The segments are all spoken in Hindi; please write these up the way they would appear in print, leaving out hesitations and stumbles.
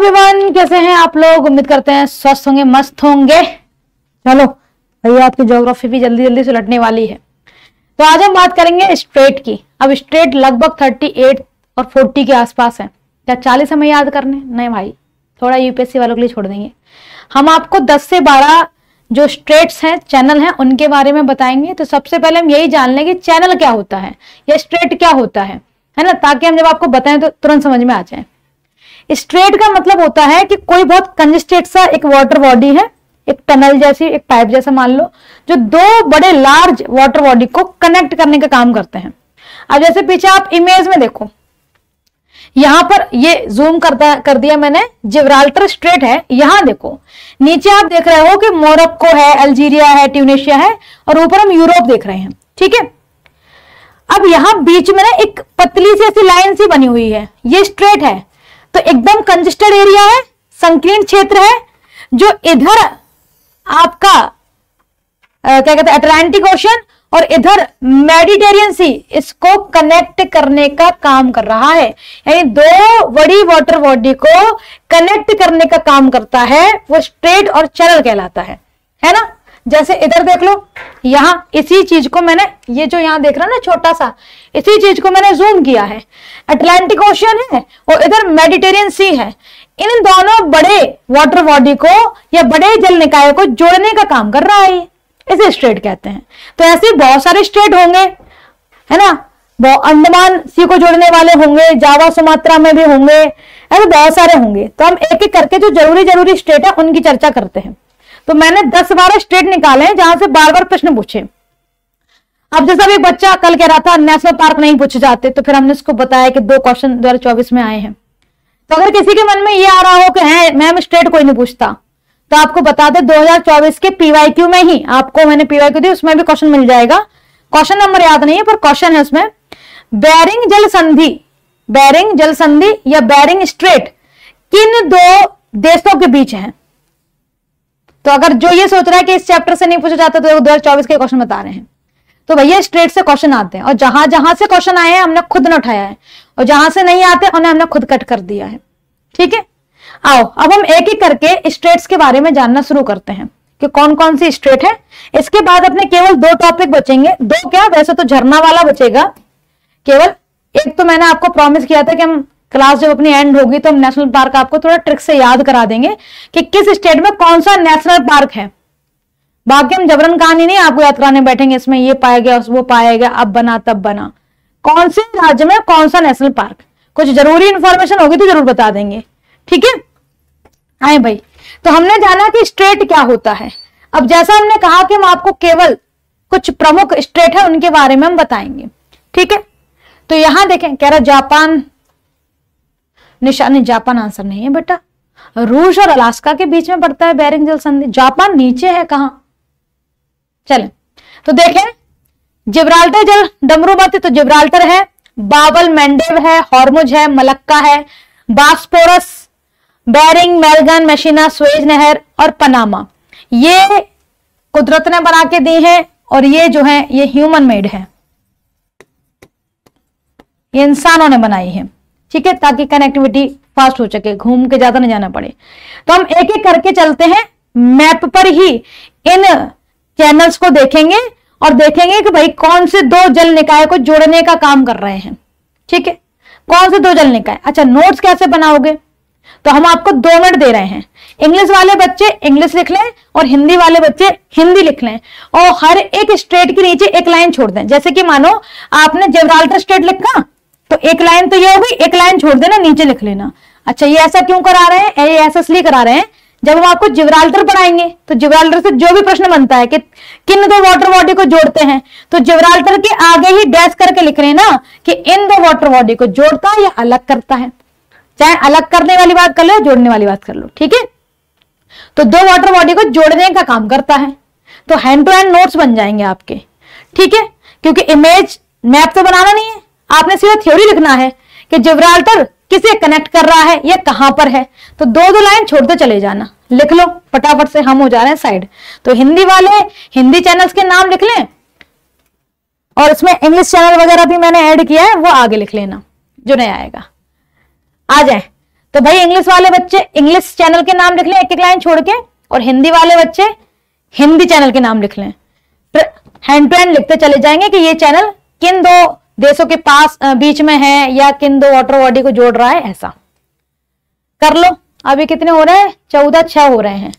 एवरीवन, कैसे हैं आप लोग? उम्मीद करते हैं स्वस्थ होंगे, मस्त होंगे। चलो भैया, आपकी ज्योग्राफी भी जल्दी जल्दी सुलटने वाली है। तो आज हम बात करेंगे स्ट्रेट की। अब स्ट्रेट लगभग 38 और 40 के आसपास है। क्या 40 हमें याद करने? नहीं भाई, थोड़ा यूपीएससी वालों के लिए छोड़ देंगे। हम आपको 10 से 12 जो स्ट्रेट्स हैं, चैनल हैं, उनके बारे में बताएंगे। तो सबसे पहले हम यही जान लें कि चैनल क्या होता है या स्ट्रेट क्या होता है ना, ताकि हम जब आपको बताएं तो तुरंत समझ में आ जाए। स्ट्रेट का मतलब होता है कि कोई बहुत कंजेस्टेड सा एक वाटर बॉडी है, एक टनल जैसी, एक पाइप जैसा कर लो, जो दो बड़े लार्ज वाटर बॉडी को कनेक्ट करने का काम करते हैं। अब जैसे पीछे आप इमेज में देखो, यहां पर ये जूम कर दिया मैंने, जिब्राल्टर स्ट्रेट है। यहां देखो, नीचे आप देख रहे हो कि मोरक्को है, अल्जीरिया है, ट्यूनीशिया है, और ऊपर हम यूरोप देख रहे हैं। ठीक है, अब यहां बीच में ना एक पतली सी ऐसी लाइन सी बनी हुई है, ये स्ट्रेट है। तो एकदम कंजेस्टेड एरिया है, संकीर्ण क्षेत्र है, जो इधर आपका क्या कहते हैं अटलांटिक ओशन और इधर मेडिटेरियन सी, इसको कनेक्ट करने का काम कर रहा है। यानी दो बड़ी वाटर बॉडी को कनेक्ट करने का काम करता है, वो स्ट्रेट और चैनल कहलाता है ना। जैसे इधर देख लो, यहां इसी चीज को मैंने, ये जो यहां देख रहा है ना छोटा सा, इसी चीज को मैंने जूम किया है। अटलांटिक ओशन है और इधर मेडिटेरियन सी है। इन दोनों बड़े वाटर बॉडी को या बड़े जल निकायों को जोड़ने का काम कर रहा है, इसे स्ट्रेट कहते हैं। तो ऐसे बहुत सारे स्ट्रेट होंगे, है ना। अंडमान सी को जोड़ने वाले होंगे, जावा सुमात्रा में भी होंगे, ऐसे बहुत सारे होंगे। तो हम एक एक करके जो जरूरी स्ट्रेट है उनकी चर्चा करते हैं। तो मैंने 10-12 स्ट्रेट निकाले हैं जहां से बार बार प्रश्न पूछे। अब जैसा एक बच्चा कल कह रहा था नेशनल पार्क नहीं पूछे जाते, तो फिर हमने उसको बताया कि 2 क्वेश्चन 2024 में आए हैं। तो अगर किसी के मन में ये आ रहा हो कि है मैम स्ट्रेट कोई नहीं पूछता, तो आपको बता दे 2024 के पीवाईक्यू में ही आपको मैंने पीवाईक्यू दी, उसमें भी क्वेश्चन मिल जाएगा। क्वेश्चन नंबर याद नहीं है पर क्वेश्चन है उसमें, बेरिंग जल संधि या बेरिंग स्ट्रेट किन 2 देशों के बीच है। तो अगर जो ये सोच रहा है कि इस चैप्टर से नहीं पूछा जाता, तो 2024 के क्वेश्चन बता रहे हैं। तो भैया स्ट्रेट से क्वेश्चन आते हैं, और जहां जहां से क्वेश्चन आए हैं हमने खुद न उठाया है, और जहां से नहीं आते उन्हें हमने खुद कट कर दिया है। ठीक है, आओ अब हम एक एक करके स्ट्रेट्स के बारे में जानना शुरू करते हैं कि कौन कौन सी स्ट्रेट है। इसके बाद अपने केवल 2 टॉपिक बचेंगे, 2 क्या, वैसे तो झरना वाला बचेगा केवल एक। तो मैंने आपको प्रॉमिस किया था कि हम क्लास जब अपनी एंड होगी तो हम नेशनल पार्क आपको थोड़ा ट्रिक से याद करा देंगे कि किस स्टेट में कौन सा नेशनल पार्क है। बाकी हम जबरन कहानी नहीं आपको याद कराने बैठेंगे, इसमें ये पाया गया वो पाया गया, अब बना तब बना। कौन से राज्य में कौन सा नेशनल पार्क, कुछ जरूरी इंफॉर्मेशन होगी तो जरूर बता देंगे। ठीक है, आए भाई। तो हमने जाना कि स्ट्रेट क्या होता है। अब जैसा हमने कहा कि हम आपको केवल कुछ प्रमुख स्ट्रेट है उनके बारे में हम बताएंगे। ठीक है, तो यहां देखें, कह रहा जापान, निशानी जापान आंसर नहीं है बेटा, रूस और अलास्का के बीच में पड़ता है बेरिंग जल संधि। जापान नीचे है कहां, चलें तो देखें, जिब्राल्टर जल डमरूमती, तो जिब्राल्टर है, बाबल मैंडेव है, हॉर्मुज है, मलक्का है, बास्पोरस, बेरिंग, मेलगन, मेशिना, स्वेज नहर और पनामा, ये कुदरत ने बना के दी है, और ये जो है ये ह्यूमन मेड है, ये इंसानों ने बनाई है। ठीक है, ताकि कनेक्टिविटी फास्ट हो सके, घूम के ज्यादा नहीं जाना पड़े। तो हम एक एक करके चलते हैं, मैप पर ही इन चैनल्स को देखेंगे और देखेंगे कि भाई कौन से 2 जल निकाय को जोड़ने का काम कर रहे हैं। ठीक है, कौन से 2 जल निकाय। अच्छा, नोट्स कैसे बनाओगे, तो हम आपको 2 मिनट दे रहे हैं। इंग्लिश वाले बच्चे इंग्लिश लिख लें और हिंदी वाले बच्चे हिंदी लिख लें, और हर एक स्ट्रेट के नीचे एक लाइन छोड़ दें। जैसे कि मानो आपने जिब्राल्टर स्ट्रेट लिखा, तो एक लाइन तो ये हो गई, एक लाइन छोड़ देना, नीचे लिख लेना। अच्छा, ये ऐसा क्यों करा रहे हैं, ये ऐसा इसलिए करा रहे हैं, जब हम आपको जिब्राल्टर पढ़ाएंगे तो जिब्राल्टर से जो भी प्रश्न बनता है कि किन 2 वाटर बॉडी को जोड़ते हैं, तो जिब्राल्टर के आगे ही डैश करके लिख रहे ना कि इन 2 वाटर बॉडी को जोड़ता है या अलग करता है। चाहे अलग करने वाली बात कर लो, जोड़ने वाली बात कर लो। ठीक है, तो 2 वाटर बॉडी को जोड़ने का काम करता है। तो हैंड टू हैंड नोट्स बन जाएंगे आपके। ठीक है, क्योंकि इमेज मैप तो बनाना नहीं है, आपने सिर्फ थ्योरी लिखना है कि जिब्राल्टर किसे कनेक्ट कर रहा है, ये कहां पर है। तो 2-2 लाइन छोड़ते चले जाना, लिख लो फटाफट से, हम हो जा रहे हैं साइड। तो हिंदी वाले हिंदी चैनल्स के नाम लिख लें, और इसमें इंग्लिश चैनल वगैरह भी मैंने ऐड किया है, वो आगे लिख लेना जो नहीं आएगा। आ जाए तो भाई इंग्लिश वाले बच्चे इंग्लिश चैनल के नाम लिख लें एक एक लाइन छोड़ के, और हिंदी वाले बच्चे हिंदी चैनल के नाम लिख लें। फिर हैंड टू हैंड लिखते चले जाएंगे कि ये चैनल किन दो देशों के पास बीच में है या किन दो वाटर बॉडी को जोड़ रहा है, ऐसा कर लो। अभी कितने हो रहे हैं? 14:06 हो रहे हैं।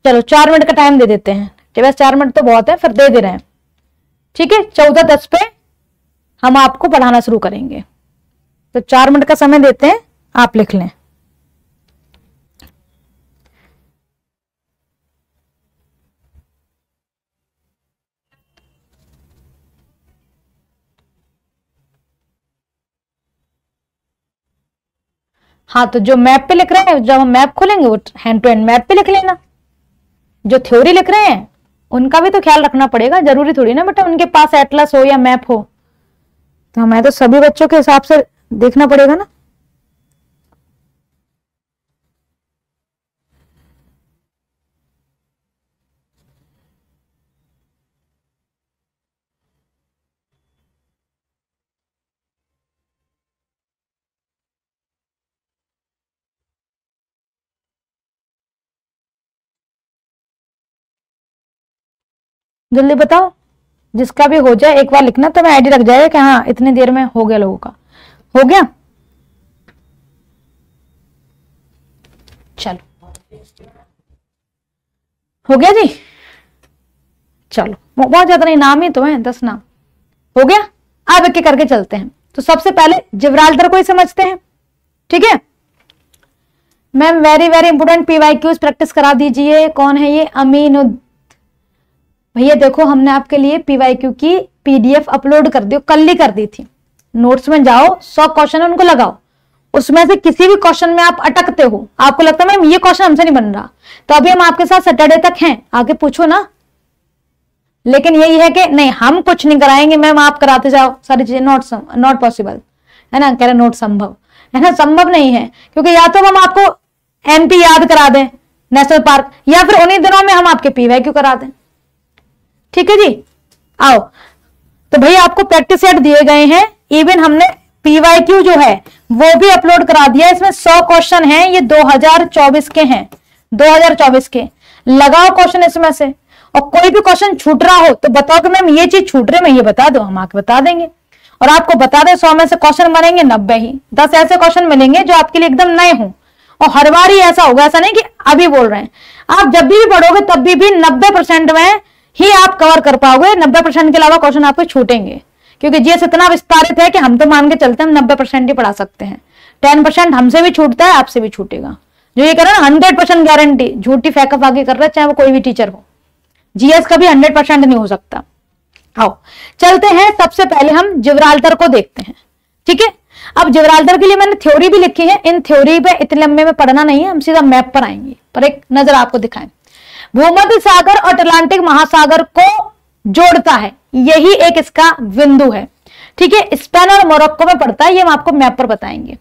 चलो 4 मिनट का टाइम दे देते हैं, बस 4 मिनट तो बहुत है, फिर दे रहे हैं, ठीक है। 14:10 पे हम आपको पढ़ाना शुरू करेंगे, तो 4 मिनट का समय देते हैं, आप लिख लें। हाँ, तो जो मैप पे लिख रहे हैं, जब हम मैप खोलेंगे वो हैंड टू हैंड मैप पे लिख लेना। जो थ्योरी लिख रहे हैं उनका भी तो ख्याल रखना पड़ेगा, जरूरी थोड़ी ना बेटा उनके पास एटलस हो या मैप हो, तो हमें तो सभी बच्चों के हिसाब से देखना पड़ेगा ना। जल्दी बताओ, जिसका भी हो जाए एक बार लिखना, तो मैं आईडी रख जाएगा कि हाँ इतनी देर में हो गया लोगों का। हो गया? चलो हो गया जी, चलो बहुत ज्यादा नहीं, नाम ही तो है 10 नाम। हो गया? अब एक एक करके चलते हैं। तो सबसे पहले जिब्राल्टर को ही समझते हैं, ठीक है। Ma'am very very important PYQs practice करा दीजिए। कौन है ये? अमीन। भैया देखो हमने आपके लिए पीवाईक्यू की पीडीएफ अपलोड कर दी, कल ही कर दी थी। नोट्स में जाओ, 100 क्वेश्चन उनको लगाओ, उसमें से किसी भी क्वेश्चन में आप अटकते हो, आपको लगता है मैम ये क्वेश्चन हमसे नहीं बन रहा, तो अभी हम आपके साथ सैटरडे तक हैं, आगे पूछो ना। लेकिन यही है कि नहीं हम कुछ नहीं कराएंगे मैम, आप कराते जाओ सारी चीजें, नॉट पॉसिबल है ना, कह रहे नॉट संभव है ना, संभव नहीं है, क्योंकि या तो हम आपको एमपी याद करा दें नेशनल पार्क, या फिर उन्हीं दिनों में हम आपके पीवाईक्यू करा दें, ठीक है जी। आओ, तो भैया आपको प्रैक्टिस सेट दिए गए हैं, इवन हमने पीवाईक्यू जो है वो भी अपलोड करा दिया। इसमें 100 क्वेश्चन हैं, ये 2024 के हैं, 2024 के। लगाओ क्वेश्चन इसमें से, और कोई भी क्वेश्चन छूट रहा हो तो बताओ कि मैम ये चीज छूट रही, मैं ये बता दो, हम आके बता देंगे। और आपको बता दें 100 में से क्वेश्चन बनेंगे 90 ही, 10 ऐसे क्वेश्चन मिलेंगे जो आपके लिए एकदम नए हों, और हर बार ही ऐसा होगा, ऐसा नहीं कि अभी बोल रहे हैं। आप जब भी पढ़ोगे तब भी 90% में ही आप कवर कर पाओगे, 90% के अलावा क्वेश्चन आपको छूटेंगे, क्योंकि जीएस इतना विस्तारित है कि हम तो मान के चलते हैं 90% ही पढ़ा सकते हैं। 10% हमसे भी छूटता है, आपसे भी छूटेगा। जो ये कर रहा है 100% गारंटी, झूठी फैकअप आगे कर रहा है, चाहे वो कोई भी टीचर हो। जीएस का भी 100% नहीं हो सकता। आओ चलते हैं, सबसे पहले हम जिब्राल्टर को देखते हैं, ठीक है। अब जिब्राल्टर के लिए मैंने थ्योरी भी लिखी है, इन थ्योरी पे इतने लंबे में पढ़ना नहीं है, हम सीधा मैप पर आएंगे, पर एक नजर आपको दिखाएं। भूमध्य सागर और अटलांटिक महासागर को जोड़ता है, यही एक इसका बिंदु है, ठीक है। स्पेन और मोरक्को में पड़ता है, ये हम आपको मैप पर बताएंगे।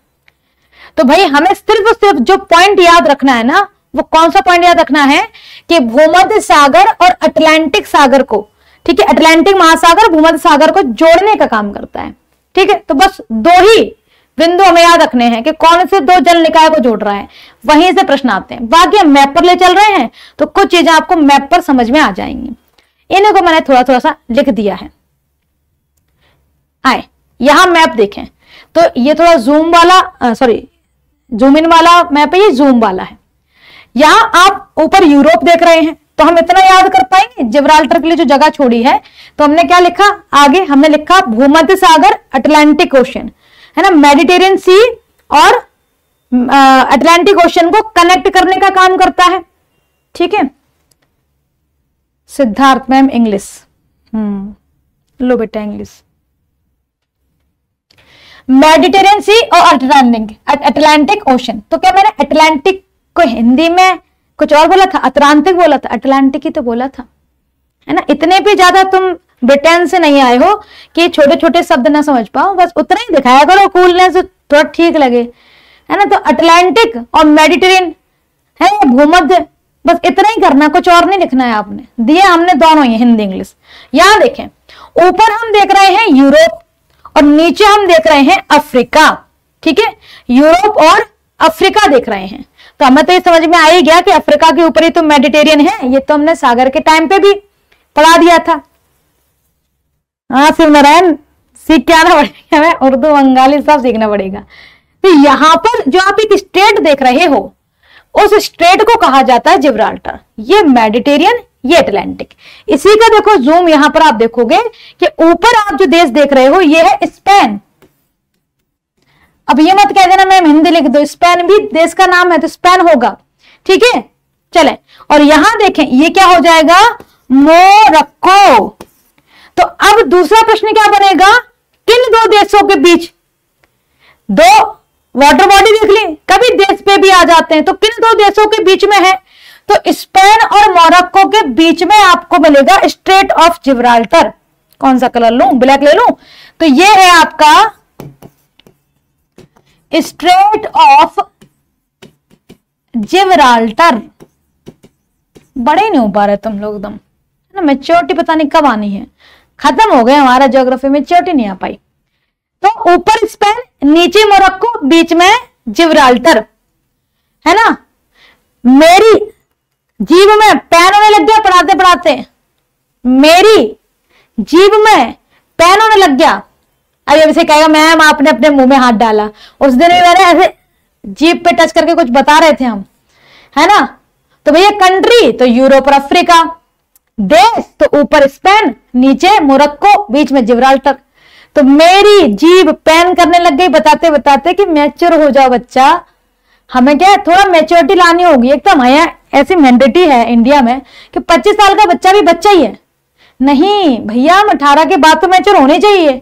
तो भाई हमें सिर्फ जो पॉइंट याद रखना है ना, वो कौन सा पॉइंट याद रखना है कि भूमध्य सागर और अटलांटिक सागर को, ठीक है, अटलांटिक महासागर भूमध्य सागर को जोड़ने का काम करता है, ठीक है। तो बस 2 ही बिंदु हमें याद रखने हैं कि कौन से 2 जल निकाय को जोड़ रहा है, वहीं से प्रश्न आते हैं। बाकी हम मैप पर ले चल रहे हैं, तो कुछ चीजें आपको मैप पर समझ में आ जाएंगी। इन्हीं को मैंने थोड़ा थोड़ा सा लिख दिया है। आए यहां मैप देखें, तो ये थोड़ा जूम वाला, सॉरी जूम इन वाला मैप है, ये जूम वाला है। यहां आप ऊपर यूरोप देख रहे हैं, तो हम इतना याद कर पाएंगे जिब्राल्टर के लिए जो जगह छोड़ी है। तो हमने क्या लिखा आगे? हमने लिखा भूमध्य सागर, अटलांटिक ओशन, है ना, मेडिटेरियन सी और अटलांटिक ओशन को कनेक्ट करने का काम करता है, ठीक है। सिद्धार्थ मैम इंग्लिश, लो बेटा इंग्लिश। मेडिटेरियन सी और अटलांटिक ओशन, तो क्या मैंने अटलांटिक को हिंदी में कुछ और बोला था, अटलांटिक बोला था, अटलांटिक ही तो बोला था, है ना। इतने भी ज्यादा तुम ब्रिटेन से नहीं आए हो कि छोटे छोटे शब्द ना समझ पाओ, बस उतना ही दिखाया करो कूलनेस, थोड़ा ठीक लगे, है ना। तो अटलांटिक और मेडिटेरियन है भूमध्य, बस इतना ही करना, कुछ और नहीं लिखना है आपने, दिए हमने दोनों ही हिंदी इंग्लिश। यहां देखें, ऊपर हम देख रहे हैं यूरोप और नीचे हम देख रहे हैं अफ्रीका, ठीक है। यूरोप और अफ्रीका देख रहे हैं। तो हमें तो ये समझ में आ ही गया कि अफ्रीका के ऊपर ही तो मेडिटेरियन है, ये तो हमने सागर के टाइम पे भी पढ़ा दिया था। हाँ शिव नारायण, सीख के आना पड़ेगा, हमें उर्दू बंगाली सब सीखना पड़ेगा। तो यहां पर जो आप एक स्ट्रेट देख रहे हो, उस स्ट्रेट को कहा जाता है जिब्राल्टर। ये मेडिटेरियन, ये अटलांटिक। इसी का देखो जूम, यहां पर आप देखोगे कि ऊपर आप जो देश देख रहे हो ये है स्पेन। अब ये मत कह देना मैम हिंदी लिख दो, स्पेन भी देश का नाम है तो स्पेन होगा, ठीक है। चले, और यहां देखें ये क्या हो जाएगा, मोरक्को। तो अब दूसरा प्रश्न क्या बनेगा, किन दो देशों के बीच, दो वाटर बॉडी देख ली, कभी देश पे भी आ जाते हैं, तो किन दो देशों के बीच में है, तो स्पेन और मोरक्को के बीच में आपको मिलेगा स्ट्रेट ऑफ जिब्राल्टर। कौन सा कलर लूं, ब्लैक ले लूं, तो ये है आपका स्ट्रेट ऑफ जिब्राल्टर। बड़े ही नहीं हो पा रहे तुम लोग एकदम, है ना। मैच्योरिटी पता नहीं कब आनी है, खत्म हो गया हमारा ज्योग्राफी में, मैच्योरिटी नहीं आ पाई। तो ऊपर स्पेन, नीचे मोरक्को, बीच में जिब्राल्टर, है ना। मेरी जीभ में पैन होने लग गया पढ़ाते पढ़ाते, मेरी जीभ में पैन होने लग गया। अब इसे कहेगा मैम आपने अपने मुंह में हाथ डाला, उस दिन भी मैंने ऐसे जीभ पे टच करके कुछ बता रहे थे हम, है ना। तो भैया कंट्री तो यूरोप और अफ्रीका, देश तो ऊपर स्पेन, नीचे मोरक्को, बीच में जिब्राल्टर। तो मेरी जीभ पैन करने लग गई बताते बताते कि मैच्योर हो जाओ बच्चा, हमें क्या है थोड़ा मैच्योरिटी लानी होगी। एक तो हमारे ऐसी मेंटेलिटी है इंडिया में कि 25 साल का बच्चा भी बच्चा ही है। नहीं भैया, हम 18 के बाद तो मैच्योर होने चाहिए।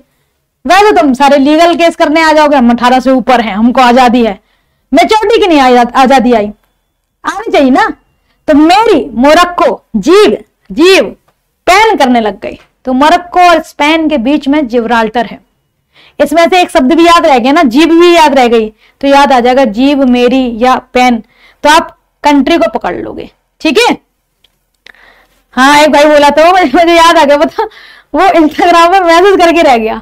वैसे तुम सारे लीगल केस करने आ जाओगे, हम 18 से ऊपर हैं, हमको आजादी है, मैच्योरिटी की नहीं आजादी आनी चाहिए ना। तो मेरी मोरक्को जीव पैन करने लग गई, तो मोरक्को और स्पेन के बीच में जिब्राल्टर है। इसमें से एक शब्द भी याद रह गया ना, जीभ भी याद रह गई, तो याद आ जाएगा जीभ मेरी या पेन, तो आप कंट्री को पकड़ लोगे, ठीक है। हाँ एक भाई बोला था, मुझे याद आ गया, पता वो इंस्टाग्राम में मैसेज करके रह गया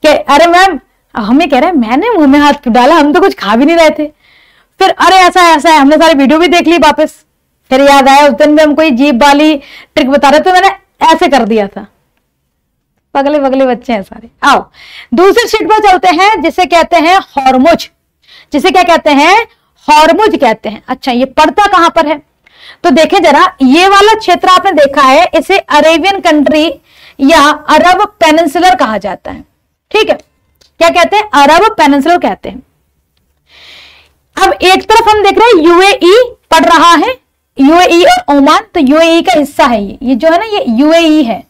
कि अरे मैम हमें कह रहे हैं मैंने मुंह में हाथ डाला, हम तो कुछ खा भी नहीं रहे थे। फिर अरे ऐसा है, हमने सारी वीडियो भी देख ली वापस, फिर याद आया उस दिन भी हम कोई जीभ वाली ट्रिक बता रहे थे, मैंने ऐसे कर दिया था। पगले पगले बच्चे हैं सारे। आओ दूसरी शीट पर चलते हैं, जिसे कहते हैं हॉर्मुज, जिसे क्या कहते हैं, हॉर्मुज कहते हैं। अच्छा ये पड़ता कहां पर है, तो देखें जरा, ये वाला क्षेत्र आपने देखा है, इसे अरेबियन कंट्री या अरब पेनिनसुलर कहा जाता है, ठीक है। क्या कहते हैं, अरब पेनिनसुलर कहते हैं। अब एक तरफ हम देख रहे हैं यूएई पड़ रहा है, यूएई और ओमान, तो यूएई का हिस्सा है ये जो है ना, ये यूएई है,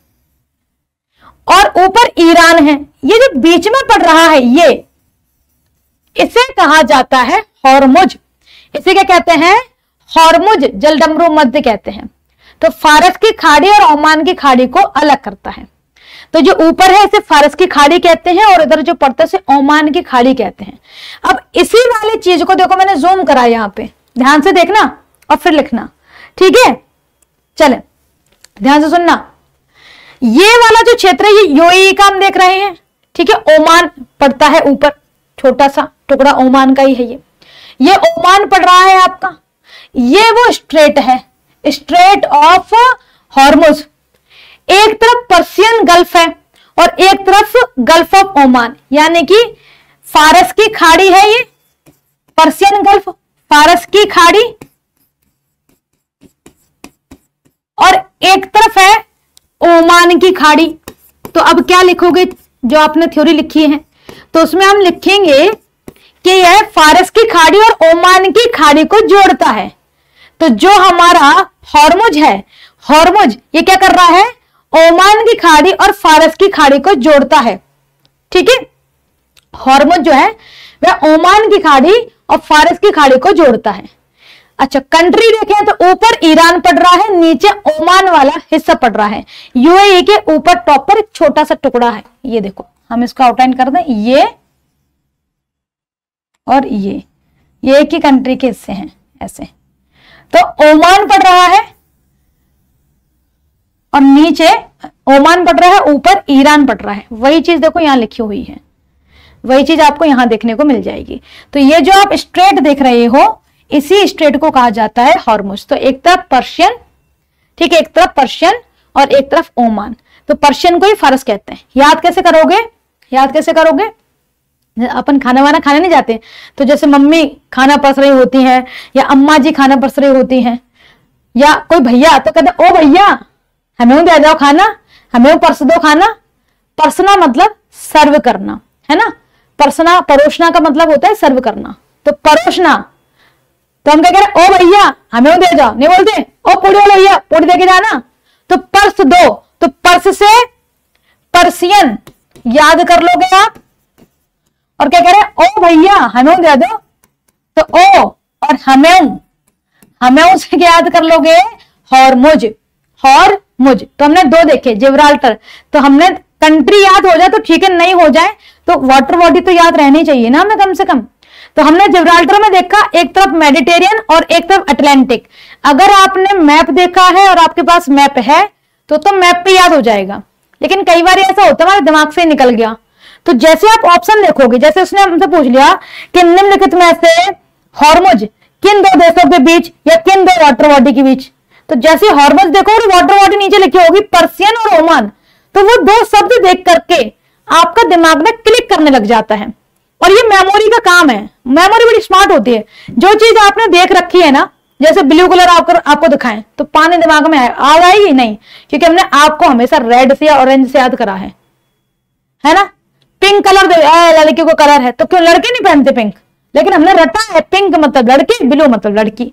और ऊपर ईरान है। ये जो बीच में पड़ रहा है ये, इसे कहा जाता है हॉर्मुज। इसे क्या कहते हैं, हॉर्मुज जलडमरू मध्य कहते हैं। तो फारस की खाड़ी और ओमान की खाड़ी को अलग करता है। तो जो ऊपर है इसे फारस की खाड़ी कहते हैं, और इधर जो पड़ता है इसे ओमान की खाड़ी कहते हैं। अब इसी वाली चीज को देखो, मैंने जूम करा यहां पे, ध्यान से देखना और फिर लिखना, ठीक है। चले ध्यान से सुनना, ये वाला जो क्षेत्र है ये यूएई का हम देख रहे हैं, ठीक है। ओमान पड़ता है ऊपर, छोटा सा टुकड़ा ओमान का ही है ये ओमान पड़ रहा है आपका। ये वो स्ट्रेट है, स्ट्रेट ऑफ हॉर्मुज। एक तरफ पर्शियन गल्फ है और एक तरफ गल्फ ऑफ ओमान, यानी कि फारस की खाड़ी है ये, पर्शियन गल्फ, फारस की खाड़ी, और एक तरफ है ओमान की खाड़ी। तो अब क्या लिखोगे, जो आपने थ्योरी लिखी है तो उसमें हम लिखेंगे कि यह फारस की खाड़ी और ओमान की खाड़ी को जोड़ता है। तो जो हमारा हॉर्मुज है, हॉर्मुज ये क्या कर रहा है, ओमान की खाड़ी और फारस की खाड़ी को जोड़ता है, ठीक है। हॉर्मुज जो है वह ओमान की खाड़ी और फारस की खाड़ी को जोड़ता है। अच्छा कंट्री देखें तो ऊपर ईरान पड़ रहा है, नीचे ओमान वाला हिस्सा पड़ रहा है। यूएई के ऊपर टॉप पर एक छोटा सा टुकड़ा है, ये देखो, हम इसको आउटलाइन कर दें, ये और ये एक ही कंट्री के हिस्से हैं ऐसे। तो ओमान पड़ रहा है और नीचे ओमान पड़ रहा है, ऊपर ईरान पड़ रहा है। वही चीज देखो यहां लिखी हुई है, वही चीज आपको यहां देखने को मिल जाएगी। तो ये जो आप स्ट्रेट देख रहे हो, इसी स्ट्रेट को कहा जाता है हॉर्मुज। तो एक तरफ पर्शियन, ठीक है, एक तरफ पर्शियन और एक तरफ ओमान। तो पर्शियन को ही फारस कहते हैं। याद कैसे करोगे, याद कैसे करोगे? अपन खाना वाना खाने नहीं जाते, तो जैसे मम्मी खाना परस रही होती हैं या अम्मा जी खाना परस रही होती हैं या कोई भैया, तो कहते ओ भैया हमें दे जाओ खाना, हमें परस दो खाना। परसना मतलब सर्व करना, है ना। परसना, परोसना का मतलब होता है सर्व करना। तो परोसना, तो हम क्या कह रहे हैं, ओ भैया हमें दे जाओ, नहीं बोलते ओ पूरी वाला भैया पूरी दे के जाना। तो पर्स दो, तो पर्स से पर्सियन याद कर लोगे आप। और क्या कह रहे हैं, ओ भैया हमें दे दो, तो ओ और हमें से क्या याद कर लोगे, हॉर्मुज, हॉर्मुज। तो हमने दो देखे, जिब्राल्टर। तो हमने कंट्री याद हो जाए तो ठीक है, नहीं हो जाए तो वाटर बॉडी तो याद रहनी चाहिए ना हमें कम से कम। तो हमने जिब्राल्टर में देखा एक तरफ मेडिटेरियन और एक तरफ अटलांटिक। अगर आपने मैप देखा है और आपके पास मैप है तो मैप पे याद हो जाएगा, लेकिन कई बार ऐसा होता है हमारे दिमाग से निकल गया। तो जैसे आप ऑप्शन देखोगे, जैसे उसने हमसे पूछ लिया कि निम्नलिखित में से हॉर्मुज किन दो देशों के बीच या किन दो वाटर बॉडी के बीच, तो जैसे हॉर्मुज देखो और वाटर बॉडी नीचे लिखी होगी पर्सियन और ओमान, तो वो दो शब्द देख करके आपका दिमाग में क्लिक करने लग जाता है। और ये मेमोरी का काम है। मेमोरी बड़ी स्मार्ट होती है। जो चीज आपने देख रखी है ना, जैसे ब्लू कलर आपको दिखाएं तो पानी दिमाग में आ जाएगी नहीं, क्योंकि हमने आपको हमेशा रेड से या ऑरेंज से याद करा है ना। पिंक कलर लड़की को कलर है, तो क्यों लड़के नहीं पहनते पिंक, लेकिन हमने रटा है पिंक मतलब लड़के, ब्लू मतलब लड़की।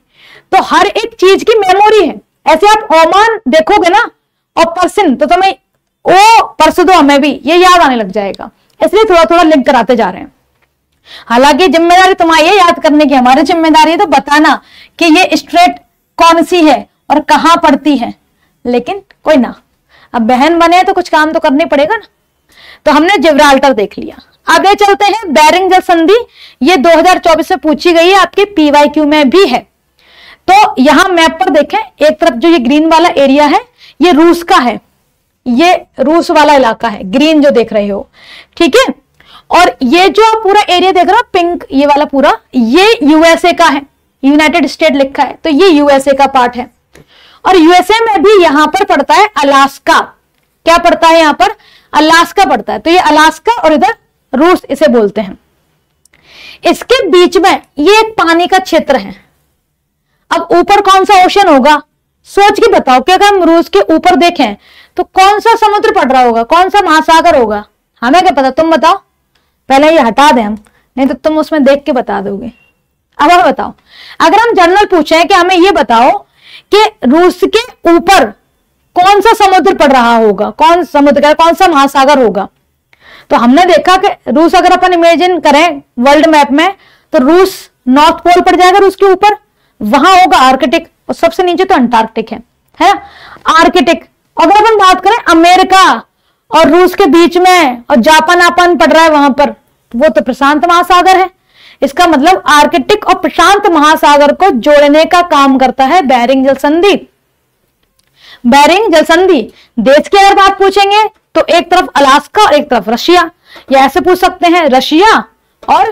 तो हर एक चीज की मेमोरी है। ऐसे आप ओमान देखोगे ना और पर्सन, तो तुम्हें ओ परस दो हमें भी, ये याद आने लग जाएगा। इसलिए थोड़ा थोड़ा लिंक कराते जा रहे हैं। हालांकि जिम्मेदारी तुम्हारी है याद करने की, हमारी जिम्मेदारी है तो बताना कि ये स्ट्रेट कौन सी है और कहां पड़ती है। लेकिन कोई ना, अब बहन बने तो कुछ काम तो करना पड़ेगा ना। तो हमने जिब्राल्टर देख लिया। आगे चलते हैं, बेरिंग जल संधि। ये 2024 में पूछी गई है, आपके PYQ में भी है। तो यहां मैप पर देखें, एक तरफ जो ये ग्रीन वाला एरिया है ये रूस का है, ये रूस वाला इलाका है, ग्रीन जो देख रहे हो, ठीक है। और ये जो पूरा एरिया देख रहे हो पिंक, ये वाला पूरा, ये यूएसए का है, यूनाइटेड स्टेट लिखा है, तो ये यूएसए का पार्ट है। और यूएसए में भी यहां पर पड़ता है अलास्का। क्या पड़ता है यहां पर, अलास्का पड़ता है। तो ये अलास्का और इधर रूस इसे बोलते हैं। इसके बीच में ये एक पानी का क्षेत्र है। अब ऊपर कौन सा ओशन होगा, सोच के बताओ कि अगर हम रूस के ऊपर देखें तो कौन सा समुद्र पड़ रहा होगा, कौन सा महासागर होगा, हमें क्या पता, तुम बताओ। पहले ये हटा दें हम, नहीं तो तुम उसमें देख के बता दोगे। अब हमें बताओ, अगर हम जनरल पूछें कि हमें ये बताओ कि रूस के ऊपर कौन सा समुद्र पड़ रहा होगा, कौन समुद्र का कौन सा महासागर होगा, तो हमने देखा कि रूस, अगर अपन इमेजिन करें वर्ल्ड मैप में, तो रूस नॉर्थ पोल पड़ जाएगा रूस के ऊपर, वहां होगा आर्कटिक, और सबसे नीचे तो अंटार्कटिक है ना, आर्कटिक। अगर अपन बात करें अमेरिका और रूस के बीच में और जापान पड़ रहा है वहां पर, वो तो प्रशांत महासागर है। इसका मतलब आर्कटिक और प्रशांत महासागर को जोड़ने का काम करता है बेरिंग जल संधि। बेरिंग जल संधि देश की अगर बात पूछेंगे तो एक तरफ अलास्का और एक तरफ रशिया, या ऐसे पूछ सकते हैं रशिया और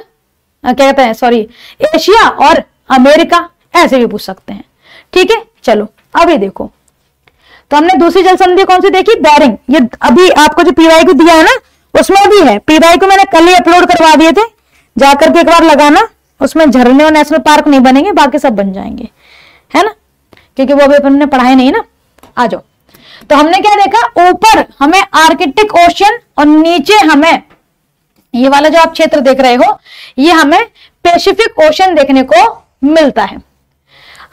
क्या कहते हैं, सॉरी, एशिया और अमेरिका, ऐसे भी पूछ सकते हैं। ठीक है, चलो अब ये देखो, तो हमने दूसरी जल संधि कौन सी देखी, बेरिंग। ये अभी आपको जो PYQ दिया है ना उसमें भी है। PYQ मैंने कल ही अपलोड करवा दिए थे, जाकर के एक बार लगाना। उसमें झरने और नेशनल पार्क नहीं बनेंगे, बाकी सब बन जाएंगे, है ना, क्योंकि वो अभी अपन ने पढ़ाए नहीं ना। आ जाओ, तो हमने क्या देखा, ऊपर हमें आर्कटिक ओशन और नीचे हमें ये वाला जो आप क्षेत्र देख रहे हो ये हमें पैसिफिक ओशन देखने को मिलता है।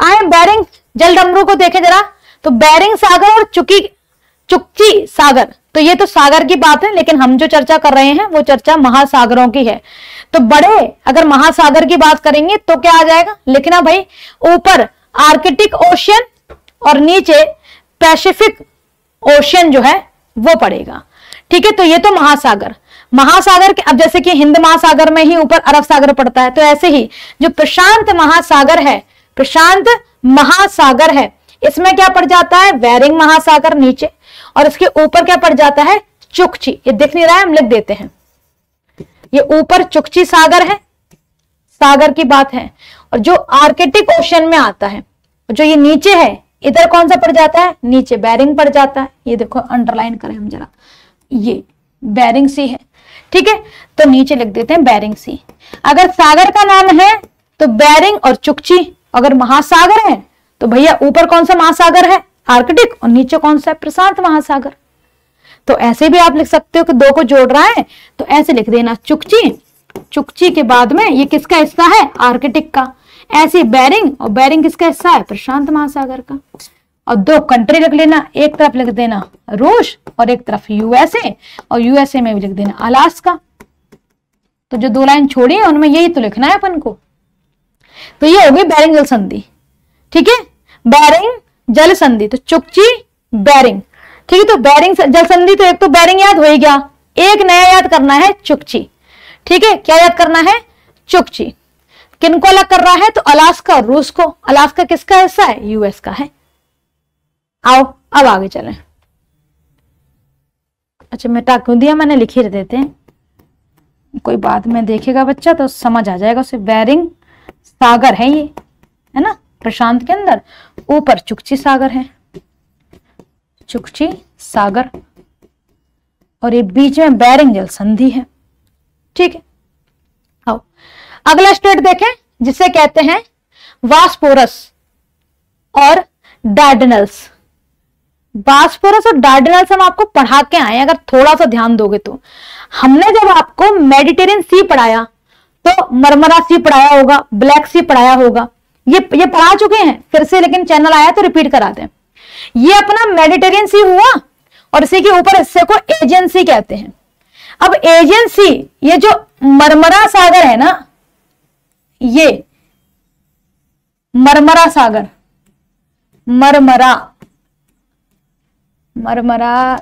आए बेरिंग जल डमरू को देखें जरा, तो बेरिंग सागर और चुक्ची सागर, तो ये तो सागर की बात है, लेकिन हम जो चर्चा कर रहे हैं वो चर्चा महासागरों की है। तो बड़े अगर महासागर की बात करेंगे तो क्या आ जाएगा, लिखना भाई, ऊपर आर्कटिक ओशन और नीचे पैसिफिक ओशन जो है वो पड़ेगा। ठीक है, तो ये तो महासागर के, अब जैसे कि हिंद महासागर में ही ऊपर अरब सागर पड़ता है, तो ऐसे ही जो प्रशांत महासागर है, इसमें क्या पड़ जाता है, बेरिंग महासागर नीचे, और इसके ऊपर क्या पड़ जाता है, चुक्ची। ये दिख नहीं रहा है, हम लिख देते हैं, ये ऊपर चुकची सागर है, सागर की बात है, और जो आर्कटिक ओशन में आता है, जो ये नीचे है इधर कौन सा पड़ जाता है, नीचे बेरिंग पड़ जाता है। ये देखो अंडरलाइन करें हम जरा, ये बेरिंग सी है, ठीक है, तो नीचे लिख देते हैं बेरिंग सी। अगर सागर का नाम है तो बेरिंग और चुकची, अगर महासागर है तो भैया ऊपर कौन सा महासागर है, आर्कटिक, और नीचे कौन सा है, प्रशांत महासागर। तो ऐसे भी आप लिख सकते हो कि दो को जोड़ रहा है तो ऐसे लिख देना चुकची, चुकची के बाद में ये किसका हिस्सा है, आर्कटिक का, ऐसे बेरिंग, और बेरिंग किसका हिस्सा है, प्रशांत महासागर का। और दो कंट्री रख लेना, एक तरफ लिख देना रूस और एक तरफ यूएसए, और यूएसए में भी लिख देना अलास्का। तो जो दो लाइन छोड़ी है उनमें यही तो लिखना है अपन को। तो ये हो गई बेरिंग जल संधि, ठीक है, बेरिंग जल संधि, तो चुकची बेरिंग, ठीक है। तो बेरिंग जल संधि, तो एक तो बेरिंग याद हो ही गया, एक नया याद करना है चुकची, ठीक है। क्या याद करना है, चुकची। किनको अलग कर रहा है, तो अलास्का और रूस को। अलास्का किसका हिस्सा है, यूएस का है। आओ अब आगे चलें। अच्छा मिटा क्यों दिया मैंने, लिख ही देते हैं, कोई बाद में देखेगा बच्चा तो समझ आ जाएगा उसे। बेरिंग सागर है ये, है ना, प्रशांत के अंदर, ऊपर चुकची सागर है, चुकची सागर, और ये बीच में बेरिंग जल संधि है, ठीक है। आओ अगला स्टेट देखें जिसे कहते हैं वास्पोरस और डार्डेनल्स। वास्पोरस और डार्डेनल्स हम आपको पढ़ा के आए, अगर थोड़ा सा ध्यान दोगे तो। हमने जब आपको मेडिटेरियन सी पढ़ाया तो मरमरा सी पढ़ाया होगा, ब्लैक सी पढ़ाया होगा, ये पढ़ा चुके हैं फिर से, लेकिन चैनल आया तो रिपीट करा दें। ये अपना मेडिटेरियन सी हुआ, और इसी के ऊपर हिस्से को एजियन सी कहते हैं। अब एजियन सी, ये जो मरमरा सागर है ना, ये मरमरा सागर, मरमरा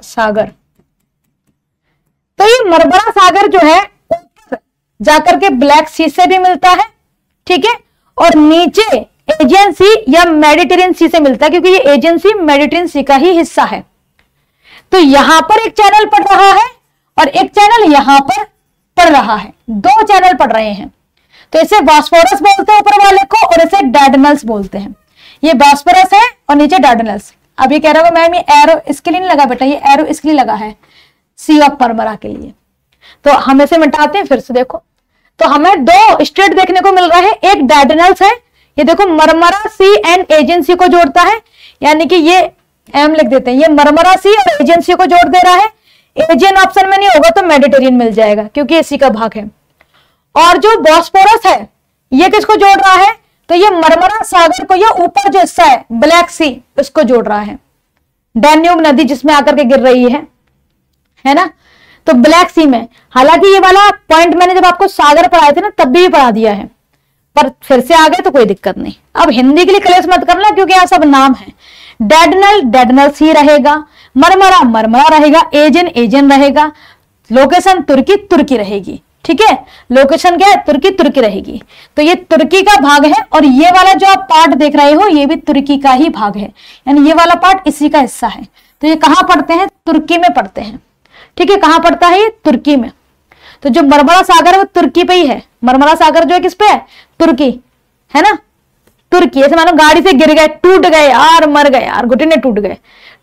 सागर, तो ये मरमरा सागर जो है ऊपर जाकर के ब्लैक सी से भी मिलता है, ठीक है, और नीचे एजियन सी या मेडिटेरियन सी से मिलता है, क्योंकि ये एजियन सी मेडिटेरियन सी का ही हिस्सा है। तो यहां पर एक चैनल पढ़ रहा है और एक चैनल यहां पर पढ़ रहा है, दो चैनल पढ़ रहे हैं। तो इसे वास्पोरस बोलते हैं ऊपर वाले को, और इसे डार्डेनल्स बोलते हैं। ये वास्पोरस है और नीचे डार्डेनल्स। अब ये कह रहा हूं मैम ये एरो इसके लिए नहीं लगा बेटा, ये एरो इसके लिए लगा है, सी ऑफ मरमरा के लिए। तो हम इसे मिटाते हैं फिर से, देखो तो हमें दो स्टेट देखने को मिल रहा है, एक डार्डेनल्स है, ये देखो मरमरा सी एंड एजेंसी को जोड़ता है, यानी कि ये एम लिख देते हैं, ये मरमरा सी और एजेंसी को जोड़ दे रहा है। एजियन ऑप्शन में नहीं होगा तो मेडिटेरियन मिल जाएगा, क्योंकि इसी का भाग है। और जो बॉस्फोरस है ये किसको जोड़ रहा है, तो ये मरमरा सागर को, ये ऊपर जो हिस्सा है ब्लैक सी, इसको जोड़ रहा है, डैन्यूब नदी जिसमें आकर के गिर रही है ना, तो ब्लैक सी में। हालांकि ये वाला पॉइंट मैंने जब आपको सागर पढ़ाए थे ना तब भी पढ़ा दिया है, पर फिर से आ गए तो कोई दिक्कत नहीं। अब हिंदी के लिए क्लेश मत करना, क्योंकि यहाँ सब नाम है। डेडनल सी रहेगा, मरमरा मरमरा रहेगा, एजन एजन रहेगा, लोकेशन तुर्की तुर्की रहेगी, ठीक है। लोकेशन क्या है, तुर्की तुर्की रहेगी। तो ये तुर्की का भाग है, और ये वाला जो आप पार्ट देख रहे हो ये भी तुर्की का ही भाग है, यानी ये वाला पार्ट इसी का हिस्सा है। तो ये कहाँ पढ़ते हैं, तुर्की में पढ़ते हैं, ठीक है। कहाँ पड़ता है ये, तुर्की में। तो जो मरमरा सागर है वो तुर्की पे ही है। मरमरा सागर जो है किस पे है, तुर्की, है ना, तुर्की। ऐसे मानो गाड़ी से गिर गए, टूट गए यार, मर गए यार, घुटने टूट गए,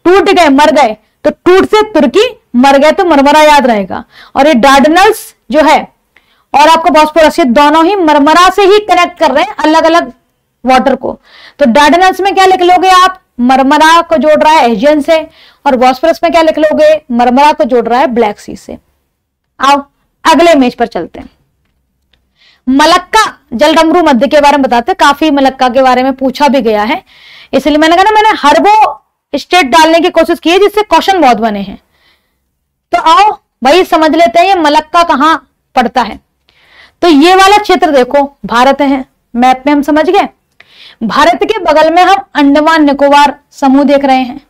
टूट गए मर गए, तो टूट से तुर्की, मर गए तो मरमरा याद रहेगा। और ये डार्डेनल्स जो है और आपको बॉस्फोरस, ये दोनों ही मरमरा से ही कनेक्ट कर रहे हैं अलग अलग वाटर को। तो डार्डेनल्स में क्या लिख लोगे आप, मरमरा को जोड़ रहा है एजियन से, और बॉस्फोरस में क्या लिख लोगे, मरमरा को जोड़ रहा है ब्लैक सी से। आओ अगले इमेज पर चलते हैं। मलक्का जलडमरू मध्य के बारे में बताते हैं, काफी मलक्का के बारे में पूछा भी गया है, इसलिए मैंने कहा ना, मैंने हर वो स्टेट डालने की कोशिश की है जिससे क्वेश्चन बहुत बने हैं। तो आओ भाई समझ लेते हैं ये मलक्का कहां पड़ता है। तो ये वाला क्षेत्र देखो भारत है, मैप में हम समझ गए। भारत के बगल में हम अंडमान निकोबार समूह देख रहे हैं,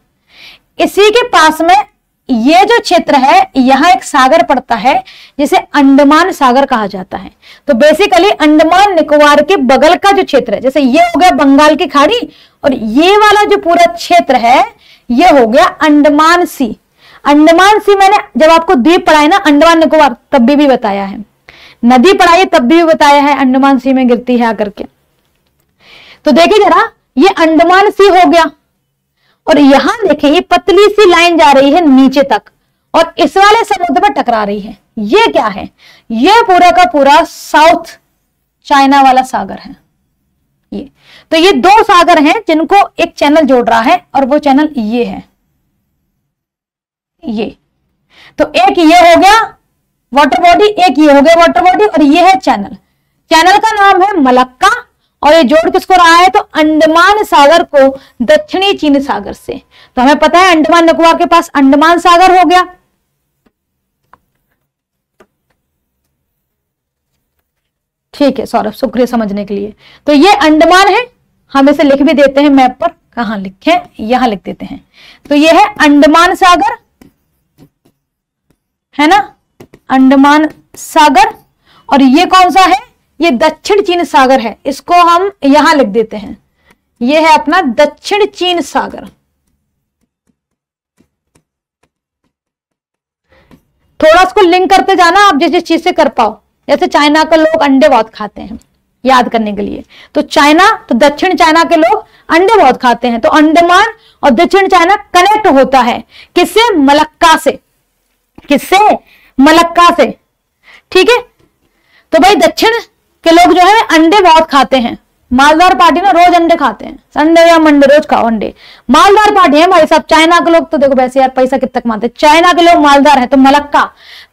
इसी के पास में ये जो क्षेत्र है यहां एक सागर पड़ता है जिसे अंडमान सागर कहा जाता है। तो बेसिकली अंडमान निकोबार के बगल का जो क्षेत्र है, जैसे ये हो गया बंगाल की खाड़ी, और ये वाला जो पूरा क्षेत्र है ये हो गया अंडमान सी। अंडमान सी मैंने जब आपको द्वीप पढ़ाए ना अंडमान निकोबार तब भी बताया है। नदी पढ़ाई तब भी बताया है अंडमान सी में गिरती है आकर के। तो देखिए जरा, ये अंडमान सी हो गया और यहां देखिए ये पतली सी लाइन जा रही है नीचे तक और इस वाले समुद्र पर टकरा रही है। ये क्या है? ये पूरा का पूरा साउथ चाइना वाला सागर है ये। तो ये दो सागर हैं जिनको एक चैनल जोड़ रहा है और वो चैनल ये है, ये। तो एक ये हो गया वाटर बॉडी, एक ये हो गया वाटर बॉडी और ये है चैनल। चैनल का नाम है मलक्का और ये जोड़ किसको रहा है? तो अंडमान सागर को दक्षिणी चीन सागर से। तो हमें पता है अंडमान निकोबार के पास अंडमान सागर हो गया। ठीक है सौरभ, शुक्रिया समझने के लिए। तो ये अंडमान है, हम इसे लिख भी देते हैं मैप पर। कहां लिखे? यहां लिख देते हैं। तो ये है अंडमान सागर, है ना, अंडमान सागर। और ये कौन सा है? ये दक्षिण चीन सागर है, इसको हम यहां लिख देते हैं। ये है अपना दक्षिण चीन सागर। थोड़ा इसको लिंक करते जाना आप, जिस जिस चीज से कर पाओ। जैसे चाइना के लोग अंडे बहुत खाते हैं, याद करने के लिए। तो चाइना, तो दक्षिण चाइना के लोग अंडे बहुत खाते हैं। तो अंडमान और दक्षिण चाइना कनेक्ट होता है किससे? मलक्का से। किससे? मलक्का से। ठीक है। तो भाई दक्षिण के लोग जो है अंडे बहुत खाते हैं। मालदार पार्टी ना रोज अंडे खाते हैं, संडे या मंडे रोज खाओ अंडे। मालदार पार्टी है भाई साहब। चाइना के लोग तो देखो वैसे यार पैसा कितना कमाते हैं, चाइना के लोग मालदार है। तो मलक्का,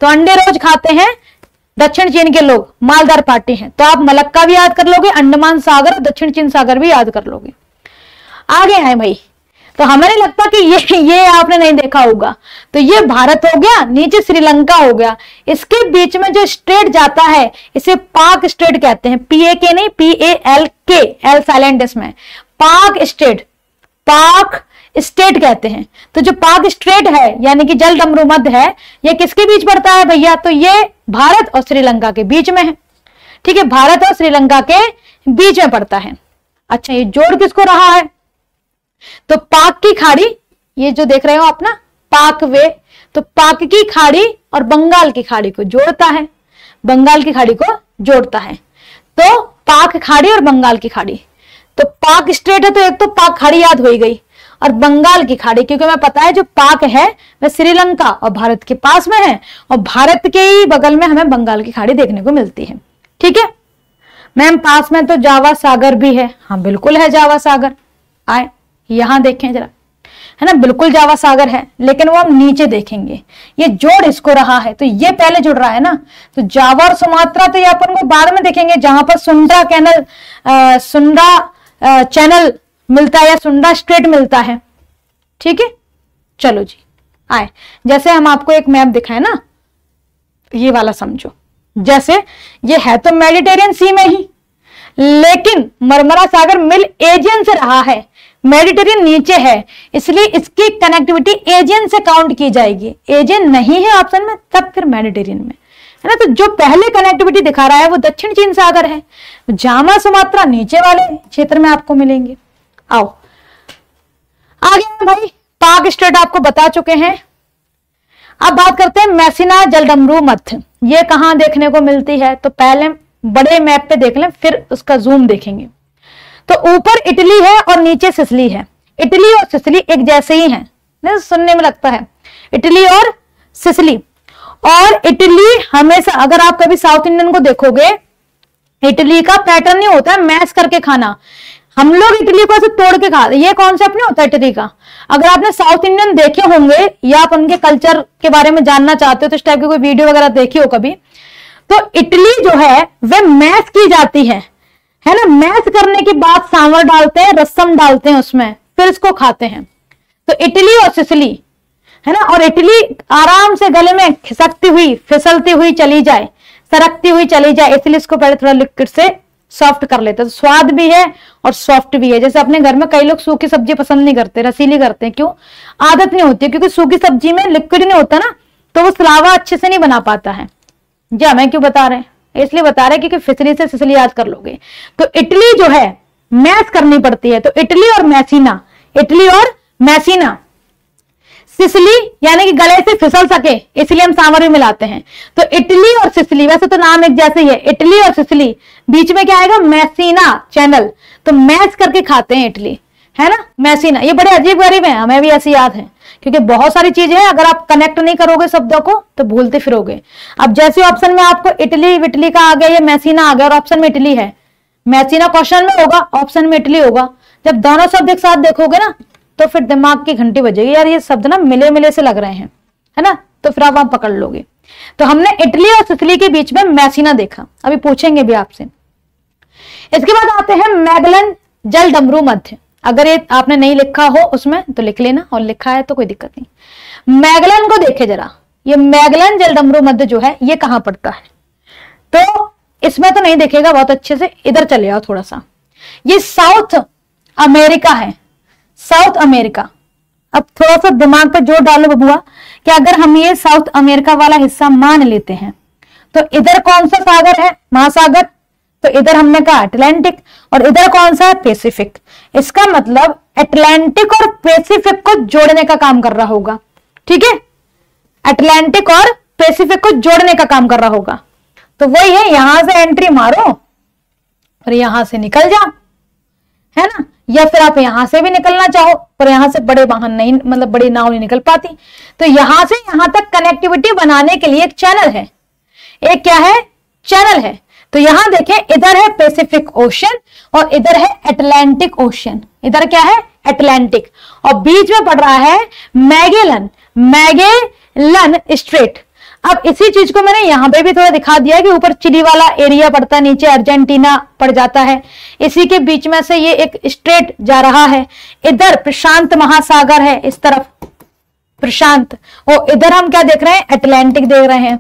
तो अंडे रोज खाते हैं। दक्षिण चीन के लोग मालदार पार्टी हैं। तो आप मलक्का भी याद कर लोगे, अंडमान सागर, दक्षिण चीन सागर भी याद कर लोगे। आगे है भाई, तो हमें नहीं लगता कि ये आपने नहीं देखा होगा। तो ये भारत हो गया, नीचे श्रीलंका हो गया। इसके बीच में जो स्ट्रेट जाता है इसे पाक स्ट्रेट कहते हैं। PAK नहीं, PALK, एल साइलेंट इसमें। पाक स्ट्रेट, पाक स्टेट कहते हैं। तो जो पाक स्ट्रेट है यानी कि जल डमरू मध्य है, ये किसके बीच पड़ता है भैया? तो ये भारत और श्रीलंका के बीच में है। ठीक है, भारत और श्रीलंका के बीच में पड़ता है। अच्छा, ये जोड़ किसको रहा है? तो पाक की खाड़ी, ये जो देख रहे हो आप ना, पाक वे, तो पाक की खाड़ी और बंगाल की खाड़ी को जोड़ता है। बंगाल की खाड़ी को जोड़ता है। तो पाक खाड़ी और बंगाल की खाड़ी। तो पाक स्ट्रेट है तो एक तो पाक खाड़ी याद हो गई और बंगाल की खाड़ी, क्योंकि हमें पता है जो पाक है वह श्रीलंका और भारत के पास में है और भारत के ही बगल में हमें बंगाल की खाड़ी देखने को मिलती है। ठीक है मैम, पास में तो जावा सागर भी है। हाँ बिल्कुल है जावा सागर। आए यहां देखें जरा, है ना, बिल्कुल जावा सागर है, लेकिन वो हम नीचे देखेंगे। ये जोड़ इसको रहा है, तो ये पहले जुड़ रहा है ना। तो जावा और सुमात्रा तो ये अपन को बाद में देखेंगे, जहां पर सुंडा कैनल, सुंडा चैनल मिलता है या सुंडा स्ट्रेट मिलता है। ठीक है, चलो जी आए। जैसे हम आपको एक मैप दिखाए ना, ये वाला समझो। जैसे ये है तो मेडिटेरियन सी में ही, लेकिन मरमरा सागर मिल एजियन से रहा है। मेडिटेरियन नीचे है, इसलिए इसकी कनेक्टिविटी एजियन से काउंट की जाएगी। एजियन नहीं है ऑप्शन में, तब फिर मेडिटेरियन में, है ना। तो जो पहले कनेक्टिविटी दिखा रहा है वो दक्षिण चीन सागर है। जामा सुमात्रा नीचे वाले क्षेत्र में आपको मिलेंगे। आओ आगे भाई, पाक स्टेट आपको बता चुके हैं। अब बात करते हैं मैसिना जलडमरू मध्य, ये कहां देखने को मिलती है? तो पहले बड़े मैप पे देख लें, फिर उसका जूम देखेंगे। तो ऊपर इटली है और नीचे सिसिली है। इटली और सिसिली एक जैसे ही हैं, सुनने में लगता है, इटली और सिसिली। और इटली हमेशा, अगर आप कभी साउथ इंडियन को देखोगे, इटली का पैटर्न नहीं होता है मैश करके खाना। हम लोग इटली को ऐसे तोड़ के खाते, ये कॉन्सेप्ट नहीं होता इटली का। अगर आपने साउथ इंडियन देखे होंगे या आप उनके कल्चर के बारे में जानना चाहते हो तो इस टाइप की कोई वीडियो वगैरह देखी हो कभी, तो इटली जो है वह मैश की जाती है ना। मैश करने के बाद सांवर डालते हैं, रसम डालते हैं उसमें, फिर इसको खाते हैं। तो इटली और सिसिली, है ना। और इटली आराम से गले में खिसकती हुई, फिसलती हुई चली जाए, सरकती हुई चली जाए, इसलिए इसको पहले थोड़ा लिक्विड से सॉफ्ट कर लेते हैं। तो स्वाद भी है और सॉफ्ट भी है। जैसे अपने घर में कई लोग सूखी सब्जी पसंद नहीं करते, रसीली करते हैं। क्यों? आदत नहीं होती है, क्योंकि सूखी सब्जी में लिक्विड नहीं होता ना, तो वो सलावा अच्छे से नहीं बना पाता है। जी हमें क्यों बता रहे हैं? इसलिए बता रहे हैं क्योंकि फिसली से सिसिली याद कर लोगे। तो इटली जो है मैश करनी पड़ती है। तो इटली और मैसिना, इटली और मैसिना। सिसिली यानी कि गले से फिसल सके इसलिए हम सांभर भी मिलाते हैं। तो इटली और सिसिली, वैसे तो नाम एक जैसे ही है, इटली और सिसिली, बीच में क्या आएगा, मैसीना चैनल, तो मैच करके खाते हैं इटली, है ना, मैसीना। ये बड़े अजीब गरीब है, हमें भी ऐसी याद है, क्योंकि बहुत सारी चीजें हैं, अगर आप कनेक्ट नहीं करोगे शब्दों को तो भूलते फिरोगे। अब जैसे ऑप्शन में आपको इटली विटली का आ गया, ये मैसीना आ गया और ऑप्शन में इटली है, मैसीना क्वेश्चन में होगा, ऑप्शन में इटली होगा। जब दोनों शब्द एक साथ देखोगे ना तो फिर दिमाग की घंटी बजेगी, यार ये शब्द ना मिले मिले से लग रहे हैं, है ना, तो फिर आप पकड़ लोगे। तो हमने इटली और सिसिली के बीच में मैसीना देखा, अभी पूछेंगे भी आपसे। इसके बाद आते हैं मैगलन जल डमरू मध्य। अगर ये आपने नहीं लिखा हो उसमें तो लिख लेना, और लिखा है तो कोई दिक्कत नहीं। मैगलन को देखे जरा, ये मैगलन जल डमरू मध्य जो है ये कहां पड़ता है, तो इसमें तो नहीं देखेगा बहुत अच्छे से, इधर चले आओ थोड़ा सा, ये साउथ अमेरिका है, साउथ अमेरिका। अब थोड़ा सा दिमाग पे जोर डालो बबुआ कि अगर हम ये साउथ अमेरिका वाला हिस्सा मान लेते हैं तो इधर कौन सा सागर है, महासागर, तो इधर हमने कहा अटलांटिक, और इधर कौन सा है, पैसिफिक। इसका मतलब अटलांटिक और पैसिफिक को जोड़ने का काम कर रहा होगा, ठीक है, अटलांटिक और पैसिफिक को जोड़ने का काम कर रहा होगा। तो वही है, यहां से एंट्री मारो और यहां से निकल जाओ, है ना, या फिर आप यहां से भी निकलना चाहो पर यहां से बड़े वाहन नहीं, मतलब बड़ी नाव नहीं निकल पाती, तो यहां से यहां तक कनेक्टिविटी बनाने के लिए एक चैनल है, एक क्या है, चैनल है। तो यहां देखें, इधर है पैसिफिक ओशन और इधर है अटलांटिक ओशन, इधर क्या है, अटलांटिक, और बीच में पड़ रहा है मैगेलन, मैगेलन स्ट्रेट। अब इसी चीज को मैंने यहां पे भी थोड़ा दिखा दिया कि ऊपर चिली वाला एरिया पड़ता है, नीचे अर्जेंटीना पड़ जाता है, इसी के बीच में से ये एक स्ट्रेट जा रहा है। इधर प्रशांत महासागर है, इस तरफ प्रशांत, और इधर हम क्या देख रहे हैं, अटलांटिक देख रहे हैं।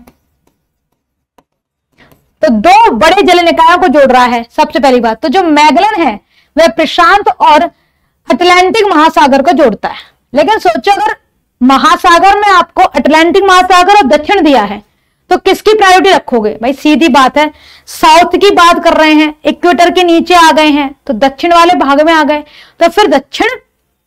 तो दो बड़े जल निकायों को जोड़ रहा है। सबसे पहली बात तो जो मैगलन है वह प्रशांत और अटलांटिक महासागर को जोड़ता है। लेकिन सोचो, अगर महासागर में आपको अटलांटिक महासागर और दक्षिण दिया है तो किसकी प्रायोरिटी रखोगे भाई, सीधी बात है, साउथ की बात कर रहे हैं, इक्वेटर के नीचे आ गए हैं तो दक्षिण वाले भाग में आ गए, तो फिर दक्षिण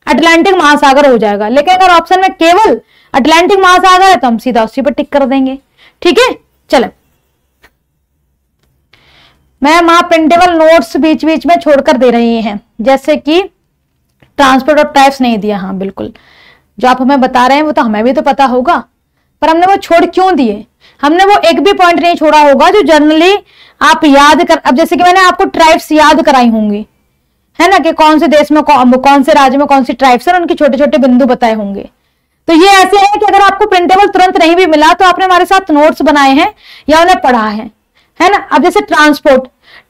अटलांटिक महासागर हो जाएगा। लेकिन अगर ऑप्शन में केवल अटलांटिक महासागर है तो हम सीधा उसी पर टिक कर देंगे, ठीक है। चलो, मैम आप प्रिंटेबल नोट्स बीच बीच में छोड़कर दे रही हैं, जैसे कि ट्रांसपोर्ट और टाइप्स नहीं दिया। हाँ बिल्कुल, जो आप हमें बता रहे हैं वो तो हमें भी तो पता होगा, पर हमने वो छोड़ क्यों दिए, हमने वो एक भी पॉइंट नहीं छोड़ा होगा जो जनरली आप याद कर। अब जैसे कि मैंने आपको ट्राइब्स याद कराई होंगी, है ना, कि कौन से देश में कौन से राज्य में कौन सी ट्राइब्स है, उनके छोटे छोटे बिंदु बताए होंगे। तो ये ऐसे है कि अगर आपको प्रिंटेबल तुरंत नहीं भी मिला तो आपने हमारे साथ नोट्स बनाए हैं या उन्हें पढ़ा है ना। अब जैसे ट्रांसपोर्ट,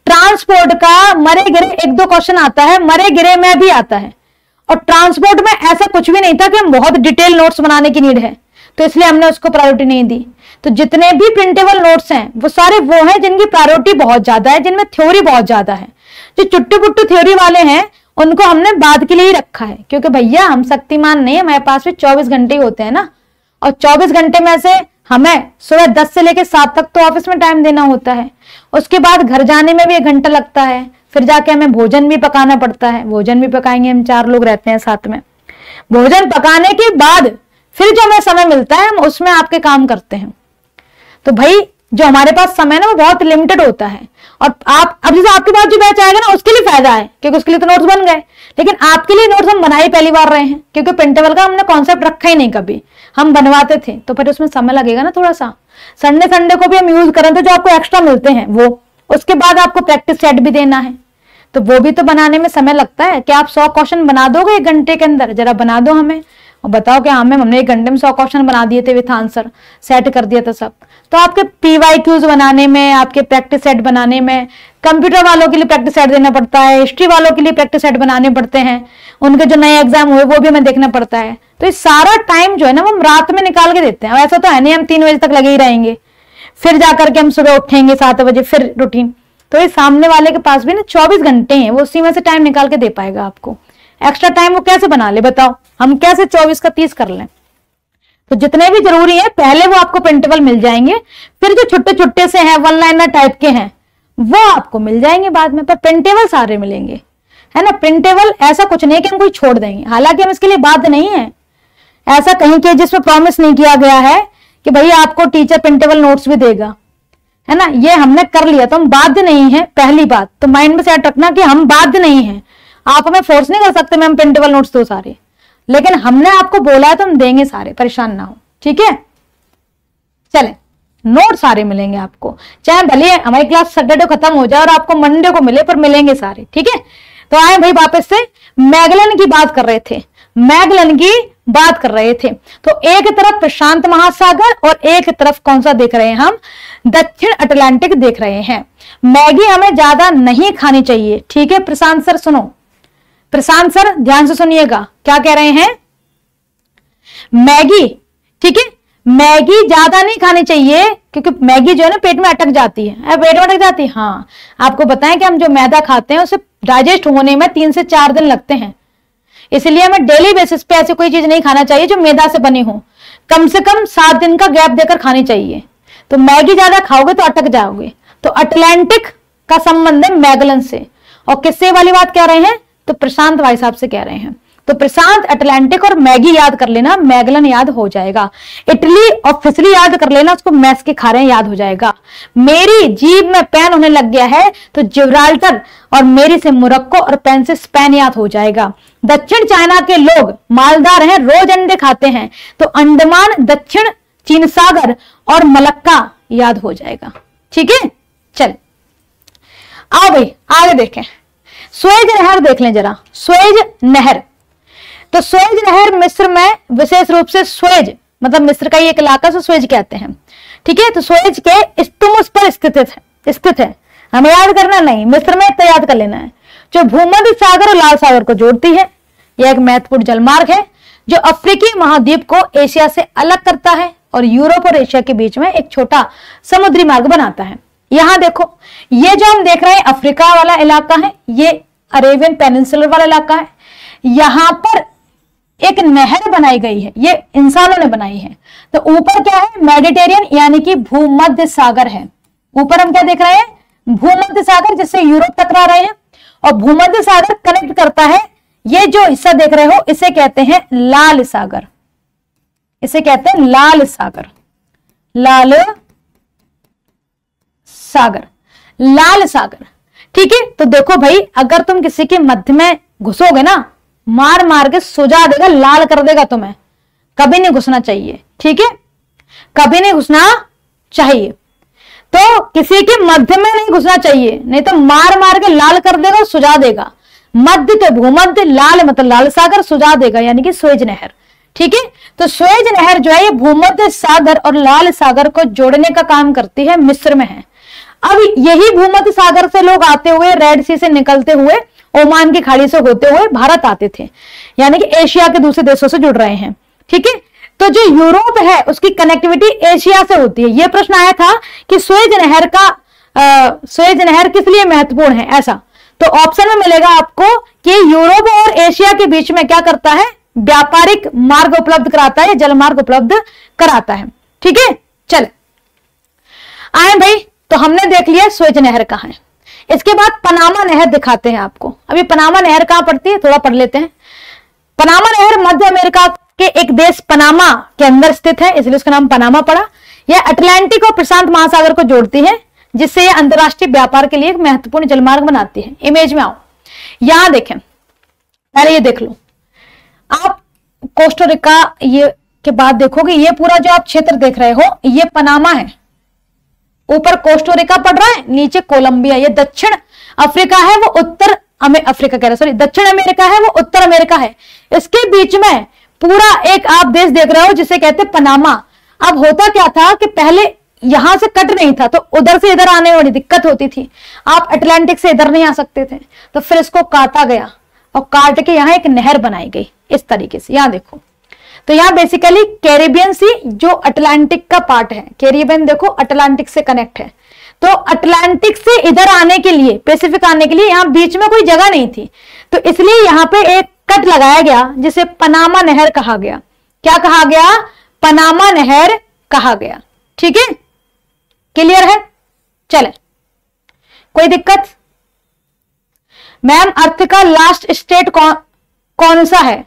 ट्रांसपोर्ट का मरे गिरे एक दो क्वेश्चन आता है, मरे गिरे में भी आता है, और ट्रांसपोर्ट में ऐसा कुछ भी नहीं था कि हम बहुत डिटेल नोट्स बनाने की नीड है, तो इसलिए हमने उसको प्रायोरिटी नहीं दी। तो जितने भी प्रिंटेबल नोट्स हैं वो सारे वो हैं जिनकी प्रायोरिटी बहुत ज्यादा है, जिनमें थ्योरी बहुत ज्यादा है। जो चुट्टू पुट्टू थ्योरी वाले हैं उनको हमने बाद के लिए ही रखा है, क्योंकि भैया हम शक्तिमान नहीं है, हमारे पास भी 24 घंटे ही होते हैं ना, और 24 घंटे में से हमें सुबह 10 से लेकर 7 तक तो ऑफिस में टाइम देना होता है, उसके बाद घर जाने में भी 1 घंटा लगता है, फिर जाके हमें भोजन भी पकाना पड़ता है, भोजन भी पकाएंगे, हम 4 लोग रहते हैं साथ में, भोजन पकाने के बाद फिर जो हमें समय मिलता है हम उसमें आपके काम करते हैं। तो भाई जो हमारे पास समय ना वो बहुत लिमिटेड होता है, और आप अब जैसे आपके पास जो बैच आएगा ना उसके लिए फायदा है क्योंकि उसके लिए तो नोट्स बन गए, लेकिन आपके लिए नोट्स हम बना ही पहली बार रहे हैं क्योंकि प्रिंटेबल का हमने कॉन्सेप्ट रखा ही नहीं, कभी हम बनवाते थे, तो फिर उसमें समय लगेगा ना थोड़ा सा। संडे को भी हम यूज करें तो जो आपको एक्स्ट्रा मिलते हैं वो, उसके बाद आपको प्रैक्टिस सेट भी देना है, तो वो भी तो बनाने में समय लगता है। क्या आप 100 क्वेश्चन बना दोगे 1 घंटे के अंदर? जरा बना दो हमें और बताओ कि हाँ मैम हमने 1 घंटे में 100 क्वेश्चन बना दिए थे विथ आंसर, सेट कर दिया था सब। तो आपके PYQs बनाने में, आपके प्रैक्टिस सेट बनाने में, कंप्यूटर वालों के लिए प्रैक्टिस सेट देना पड़ता है, हिस्ट्री वालों के लिए प्रैक्टिस सेट बनाने पड़ते हैं, उनके जो नए एग्जाम हुए वो भी हमें देखना पड़ता है। तो ये सारा टाइम जो है ना वो हम रात में निकाल के देते हैं। ऐसा तो है नहीं हम 3 बजे तक लगे ही रहेंगे, फिर जाकर के हम सुबह उठेंगे 7 बजे फिर रूटीन। तो ये सामने वाले के पास भी ना 24 घंटे हैं, वो उसी में से टाइम निकाल के दे पाएगा आपको। एक्स्ट्रा टाइम वो कैसे बना ले बताओ, हम कैसे 24 का 30 कर लें? तो जितने भी जरूरी है पहले वो आपको प्रिंटेबल मिल जाएंगे, फिर जो छुट्टे छुट्टे से हैं 1 लाइनर टाइप के हैं वो आपको मिल जाएंगे बाद में, पर प्रिंटेबल सारे मिलेंगे, है ना। प्रिंटेबल ऐसा कुछ नहीं कि हम कोई छोड़ देंगे, हालांकि हम इसके लिए बाध्य नहीं है, ऐसा कहीं के जिसमें प्रॉमिस नहीं किया गया है कि भैया आपको टीचर प्रिंटेबल नोट्स भी देगा, है ना, ये हमने कर लिया तो हम बाध्य नहीं है। पहली बात तो माइंड में सेट रखना कि हम बाध्य नहीं है, आप हमें फोर्स नहीं कर सकते मैम प्रिंटेबल नोट्स दो सारे, लेकिन हमने आपको बोला है तो हम देंगे सारे, परेशान ना हो, ठीक है। चले, नोट सारे मिलेंगे आपको, चाहे भले हमारी क्लास सैटरडे खत्म हो जाए और आपको मंडे को मिले, पर मिलेंगे सारे, ठीक है। तो आए भाई वापस से मैगलन की बात कर रहे थे, मैगलन की बात कर रहे थे। तो एक तरफ प्रशांत महासागर और एक तरफ कौन सा देख रहे हैं हम, दक्षिण अटलांटिक देख रहे हैं। मैगी हमें ज्यादा नहीं खानी चाहिए, ठीक है। प्रशांत सर सुनो, प्रशांत सर ध्यान से सुनिएगा क्या कह रहे हैं, मैगी, ठीक है, मैगी ज्यादा नहीं खानी चाहिए क्योंकि मैगी जो है ना पेट में अटक जाती है। पेट में अटक जाती है, हाँ। आपको बताएं कि हम जो मैदा खाते हैं उसे डाइजेस्ट होने में 3 से 4 दिन लगते हैं, इसलिए हमें डेली बेसिस पे ऐसी कोई चीज नहीं खाना चाहिए जो मैदा से बनी हो, कम से कम 7 दिन का गैप देकर खानी चाहिए। तो मैगी ज्यादा खाओगे तो अटक जाओगे। तो अटलांटिक का संबंध है मैगलन से, और किससे वाली बात कह रहे हैं, तो प्रशांत भाई साहब से कह रहे हैं। तो प्रशांत, अटलांटिक और मैगी याद कर लेना, मैगलन याद हो जाएगा। इटली और फिसली याद कर लेना, उसको मैस के खारे याद हो जाएगा। मेरी जीभ में पेन होने लग गया है तो जिब्राल्टर, और मेरी से मोरक्को और पेन से स्पेन याद हो जाएगा। दक्षिण चाइना के लोग मालदार हैं, रोज अंडे खाते हैं, तो अंडमान, दक्षिण चीन सागर और मलक्का याद हो जाएगा, ठीक है। चल आओ भाई आगे देखें, सुएज नहर देख लें जरा, सुएज नहर। तो सुएज नहर मिस्र में विशेष रूप से सुएज मतलब मिस्र का ही एक इलाका से सुएज कहते हैं, ठीक है। तो सुएज के इस्तुमुस पर स्थित है, हमें याद करना नहीं, मिस्र में इतना याद कर लेना है, जो भूमध्य सागर और लाल सागर को जोड़ती है। यह एक महत्वपूर्ण जलमार्ग है जो अफ्रीकी महाद्वीप को एशिया से अलग करता है और यूरोप और एशिया के बीच में एक छोटा समुद्री मार्ग बनाता है। यहां देखो, ये जो हम देख रहे हैं अफ्रीका वाला इलाका है, ये अरेबियन पेनिनसुलर वाला इलाका है। यहां पर एक नहर बनाई गई है, ये इंसानों ने बनाई है। तो ऊपर क्या है, मेडिटेरियन यानी कि भूमध्य सागर है। ऊपर हम क्या देख रहे हैं, भूमध्य सागर, जिससे यूरोप टकरा रहे हैं, और भूमध्य सागर कनेक्ट करता है। ये जो हिस्सा देख रहे हो इसे कहते हैं लाल सागर, इसे कहते हैं लाल सागर, लाल सागर, लाल सागर, ठीक है। तो देखो भाई, अगर तुम किसी के मध्य में घुसोगे ना, मार मार के सुझा देगा, लाल कर देगा तुम्हें, कभी नहीं घुसना चाहिए, ठीक है, कभी नहीं घुसना चाहिए। तो किसी के मध्य में नहीं घुसना चाहिए, नहीं तो मार मार के लाल कर देगा, सुझा देगा। मध्य तो भूमध्य, लाल मतलब लाल सागर, सुझा देगा यानी कि सुएज नहर, ठीक है। तो सुएज नहर जो है ये भूमध्य सागर और लाल सागर को जोड़ने का काम करती है, मिस्र में है। अब यही भूमध्य सागर से लोग आते हुए, रेड सी से निकलते हुए, ओमान की खाड़ी से होते हुए भारत आते थे, यानी कि एशिया के दूसरे देशों से जुड़ रहे हैं, ठीक है। तो जो यूरोप है उसकी कनेक्टिविटी एशिया से होती है। यह प्रश्न आया था कि सुएज नहर किस लिए महत्वपूर्ण है, ऐसा। तो ऑप्शन में मिलेगा आपको कि यूरोप और एशिया के बीच में क्या करता है, व्यापारिक मार्ग उपलब्ध कराता है, जल मार्ग उपलब्ध कराता है, ठीक है। चल आए भाई, तो हमने देख लिया सुएज नहर कहां है। इसके बाद पनामा नहर दिखाते हैं आपको। अभी पनामा नहर कहां पड़ती है थोड़ा पढ़ लेते हैं। पनामा नहर मध्य अमेरिका के एक देश पनामा के अंदर स्थित है, इसलिए उसका नाम पनामा पड़ा। यह अटलांटिक और प्रशांत महासागर को जोड़ती है, जिससे यह अंतरराष्ट्रीय व्यापार के लिए एक महत्वपूर्ण जलमार्ग बनाती है। इमेज में आओ, यहां देखें, पहले ये देख लो आप, कोस्टारिका ये के बाद देखोगे, ये पूरा जो आप क्षेत्र देख रहे हो ये पनामा है। ऊपर कोस्टारिका पड़ रहा है, नीचे कोलंबिया। ये दक्षिण अफ्रीका है, वो उत्तर अफ्रीका कह रहे, सॉरी, दक्षिण अमेरिका है, वो उत्तर अमेरिका है। इसके बीच में पूरा एक आप देश देख रहे हो जिसे कहते हैं पनामा। अब होता क्या था कि पहले यहां से कट नहीं था, तो उधर से इधर आने में बड़ी दिक्कत होती थी। आप अटलांटिक से इधर नहीं आ सकते थे, तो फिर इसको काटा गया और काट के यहां एक नहर बनाई गई इस तरीके से। यहां देखो, तो यहां बेसिकली कैरेबियन सी जो अटलांटिक का पार्ट है, कैरेबियन देखो अटलांटिक से कनेक्ट है। तो अटलांटिक से इधर आने के लिए, पैसिफिक आने के लिए यहां बीच में कोई जगह नहीं थी, तो इसलिए यहां पे एक कट लगाया गया जिसे पनामा नहर कहा गया। क्या कहा गया, पनामा नहर कहा गया, ठीक है, क्लियर है। चले, कोई दिक्कत मैम? अर्थ का लास्ट स्टेट कौन सा है?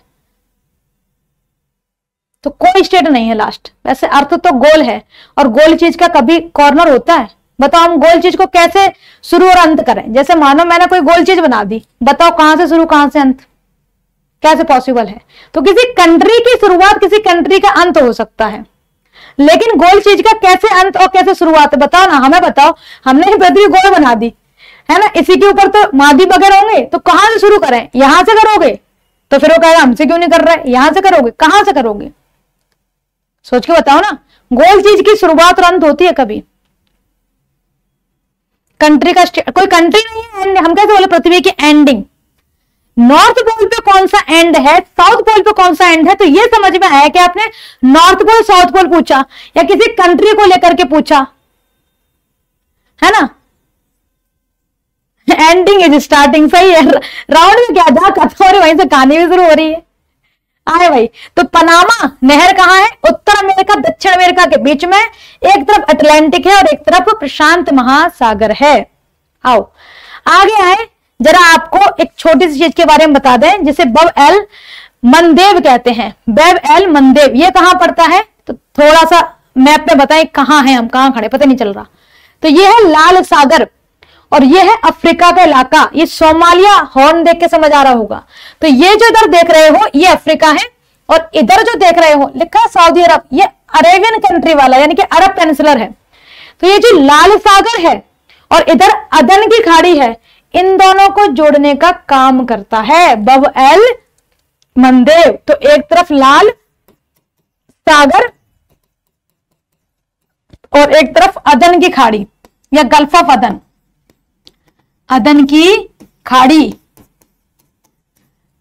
तो कोई स्टेट नहीं है लास्ट। वैसे अर्थ तो गोल है, और गोल चीज का कभी कॉर्नर होता है? बताओ हम गोल चीज को कैसे शुरू और अंत करें? जैसे मानो मैंने कोई गोल चीज बना दी, बताओ कहां से शुरू कहां से अंत, कैसे पॉसिबल है? तो किसी कंट्री की शुरुआत किसी कंट्री का अंत हो सकता है, लेकिन गोल चीज का कैसे अंत और कैसे शुरुआत है? बताओ ना, हमें बताओ। हमने पृथ्वी गोल बना दी है ना, इसी के ऊपर तो महाद्वीप वगैरह होंगे, तो कहां से शुरू करें? यहां से करोगे तो फिर वो कहेगा हमसे क्यों नहीं कर रहे, यहां से करोगे, कहां से करोगे? सोच के बताओ ना। गोल चीज की शुरुआत और अंत होती है कभी? कंट्री का कोई कंट्री नहीं है, हम कैसे बोले पृथ्वी की एंडिंग? नॉर्थ पोल पे कौन सा एंड है, साउथ पोल पे कौन सा एंड है? तो ये समझ में आया कि आपने नॉर्थ पोल साउथ पोल पूछा या किसी कंट्री को लेकर के पूछा है ना। एंडिंग इज स्टार्टिंग, सही है। राउंड में क्या था, खत्म हो रही, वहीं से कहानी भी शुरू हो रही है। आए भाई, तो पनामा नहर कहां है? उत्तर अमेरिका दक्षिण अमेरिका के बीच में, एक तरफ अटलांटिक है और एक तरफ प्रशांत महासागर है। आओ आगे आए, जरा आपको एक छोटी सी चीज के बारे में बता दें जिसे बब एल मंदेव कहते हैं। बेब एल मंदेव, ये कहां पड़ता है? तो थोड़ा सा मैप पे बताएं कहां है, हम कहां खड़े, पता नहीं चल रहा। तो ये है लाल सागर और ये है अफ्रीका का इलाका। ये सोमालिया हॉर्न देख के समझ आ रहा होगा। तो ये जो इधर देख रहे हो ये अफ्रीका है, और इधर जो देख रहे हो लिखा है सऊदी अरब, ये अरेबियन कंट्री वाला यानी कि अरब पेनिनसुलर है। तो ये जो लाल सागर है और इधर अदन की खाड़ी है, इन दोनों को जोड़ने का काम करता है बब एल मंदेव। तो एक तरफ लाल सागर और एक तरफ अदन की खाड़ी या गल्फ ऑफ अदन, अदन की खाड़ी,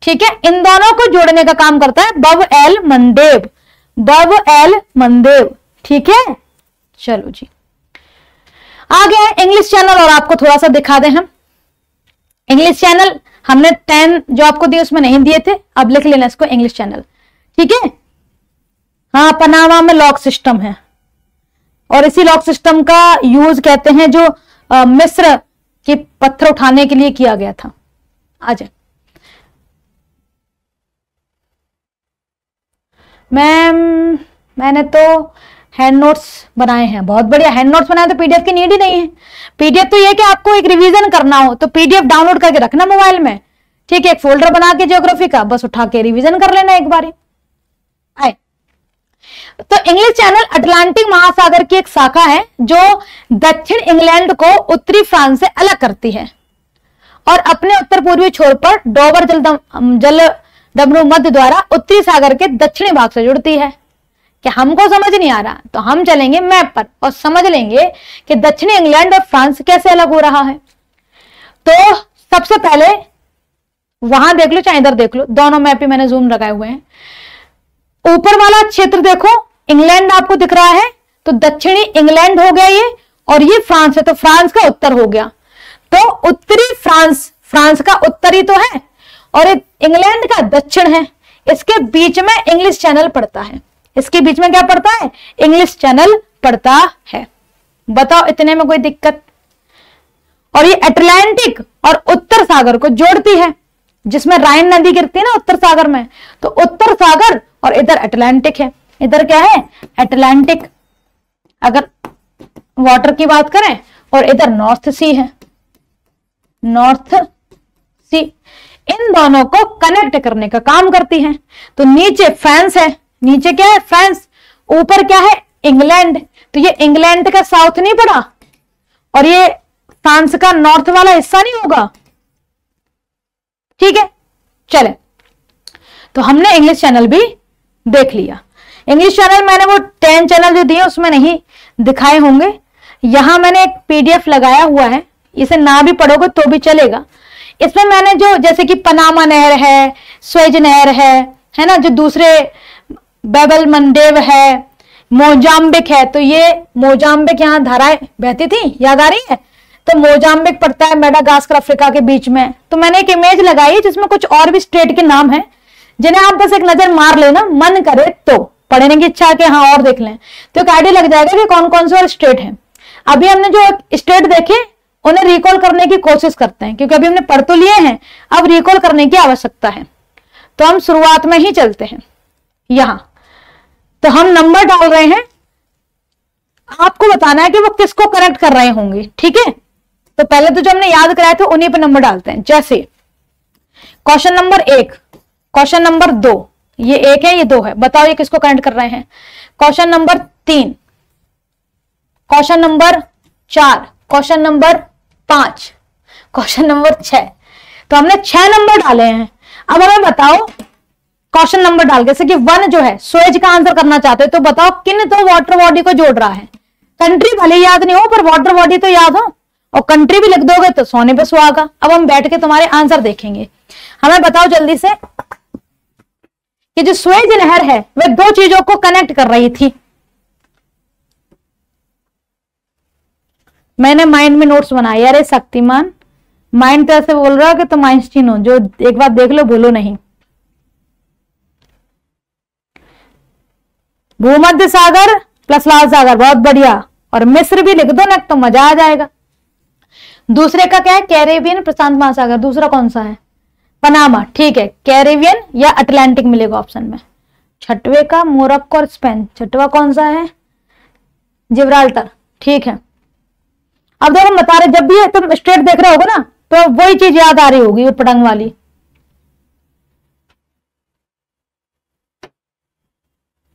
ठीक है। इन दोनों को जोड़ने का काम करता है बब एल मंदेव, बब एल मंदेव, ठीक है। चलो जी आगे है इंग्लिश चैनल, और आपको थोड़ा सा दिखा दें हम। इंग्लिश चैनल हमने 10 जो आपको दिए उसमें नहीं दिए थे, अब लिख लेना इसको इंग्लिश चैनल, ठीक है। हाँ, पनामा में लॉक सिस्टम है, और इसी लॉक सिस्टम का यूज कहते हैं जो मिस्र के पत्थर उठाने के लिए किया गया था। आ जाए मैम, मैंने तो हैंड नोट्स बनाए हैं, बहुत बढ़िया। हैंड नोट्स बनाए तो पीडीएफ की नीड ही नहीं है। पीडीएफ तो ये कि आपको एक रिवीजन करना हो तो पीडीएफ डाउनलोड करके रखना मोबाइल में, ठीक है। एक फोल्डर बना के ज्योग्राफी का, बस उठा के रिवीजन कर लेना एक बारी। आए तो इंग्लिश चैनल अटलांटिक महासागर की एक शाखा है जो दक्षिण इंग्लैंड को उत्तरी फ्रांस से अलग करती है और अपने उत्तर पूर्वी छोर पर डोवर जल डमरू मध्य द्वारा उत्तरी सागर के दक्षिणी भाग से जुड़ती है। कि हमको समझ नहीं आ रहा तो हम चलेंगे मैप पर और समझ लेंगे कि दक्षिणी इंग्लैंड और फ्रांस कैसे अलग हो रहा है। तो सबसे पहले वहां देख लो चाहे इधर देख लो, दोनों मैप ही मैंने जूम लगाए हुए हैं। ऊपर वाला क्षेत्र देखो, इंग्लैंड आपको दिख रहा है, तो दक्षिणी इंग्लैंड हो गया ये, और ये फ्रांस है तो फ्रांस का उत्तर हो गया। तो उत्तरी फ्रांस, फ्रांस का उत्तरी तो है और इंग्लैंड का दक्षिण है, इसके बीच में इंग्लिश चैनल पड़ता है। इसके बीच में क्या पड़ता है? इंग्लिश चैनल पड़ता है। बताओ इतने में कोई दिक्कत? और ये अटलांटिक और उत्तर सागर को जोड़ती है, जिसमें राइन नदी गिरती है ना उत्तर सागर में, तो उत्तर सागर और इधर अटलांटिक है। इधर क्या है? अटलांटिक अगर वाटर की बात करें, और इधर नॉर्थ सी है, नॉर्थ सी। इन दोनों को कनेक्ट करने का काम करती है। तो नीचे फ्रांस है, नीचे क्या है? फ्रांस। ऊपर क्या है? इंग्लैंड। तो ये इंग्लैंड का साउथ नहीं पड़ा और ये फ्रांस का नॉर्थ वाला हिस्सा नहीं होगा, ठीक है। चले, तो हमने इंग्लिश चैनल भी देख लिया। इंग्लिश चैनल मैंने वो 10 चैनल जो दिए उसमें नहीं दिखाए होंगे, यहां मैंने एक पीडीएफ लगाया हुआ है, इसे ना भी पढ़ोगे तो भी चलेगा। इसमें मैंने जो जैसे कि पनामा नहर है, स्वेज नहर है ना, जो दूसरे बेबल मंडेव है, मोजाम्बिक है, तो ये मोजाम्बिक यहाँ धाराएं बहती थी, याद आ रही है? तो मोजाम्बिक पड़ता है मेडागास्कर अफ्रीका के बीच में। तो मैंने एक इमेज लगाई है जिसमें कुछ और भी स्टेट के नाम है, जिन्हें आप बस एक नजर मार लेना, मन करे तो पढ़ने की इच्छा है कि हाँ और देख लें, तो एक आइडिया लग जाएगा कि कौन कौन से और स्टेट हैं। अभी हमने जो स्टेट देखे उन्हें रिकॉल करने की कोशिश करते हैं, क्योंकि अभी हमने पढ़ तो लिए हैं, अब रिकॉल करने की आवश्यकता है। तो हम शुरुआत में ही चलते हैं। यहां तो हम नंबर डाल रहे हैं, आपको बताना है कि वो किसको कनेक्ट कर रहे होंगे। ठीक है, तो पहले तो जो हमने याद कराया था उन्हीं पे नंबर डालते हैं। जैसे क्वेश्चन नंबर 1, क्वेश्चन नंबर 2, ये 1 है ये 2 है, बताओ ये किसको कनेक्ट कर रहे हैं। Question number 3, question number 4, question number 5, question number 6। तो हमने 6 नंबर डाले हैं। अब हमें बताओ क्वेश्चन नंबर डाल के, जैसे कि 1 जो है स्वेज का आंसर करना चाहते हो, तो बताओ किन दो वाटर बॉडी को जोड़ रहा है। कंट्री भले याद नहीं हो पर वाटर बॉडी तो याद हो, और कंट्री भी लिख दोगे तो सोने पे सुहागा। अब हम बैठ के तुम्हारे आंसर देखेंगे। हमें बताओ जल्दी से कि जो स्वेज नहर है वह 2 चीजों को कनेक्ट कर रही थी। मैंने माइंड में नोट्स बनाए। अरे शक्तिमान, माइंड तो ऐसे बोल रहा है कि तुम आइंस्टीन हो, जो एक बार देख लो बोलो नहीं। भूमध्य सागर प्लस लाल सागर, बहुत बढ़िया। और मिस्र भी लिख दो ना तो मजा आ जाएगा। दूसरे का क्या है, कैरेबियन प्रशांत महासागर। दूसरा कौन सा है, पनामा। ठीक है, कैरेबियन या अटलांटिक मिलेगा ऑप्शन में। छठवे का मोरक्को और स्पेन। छठवा कौन सा है, जिब्राल्टर। ठीक है, अब देखो हम बता रहे, जब भी तुम स्ट्रेट देख रहे होगे ना तो वही चीज याद आ रही होगी, वो पतंग वाली।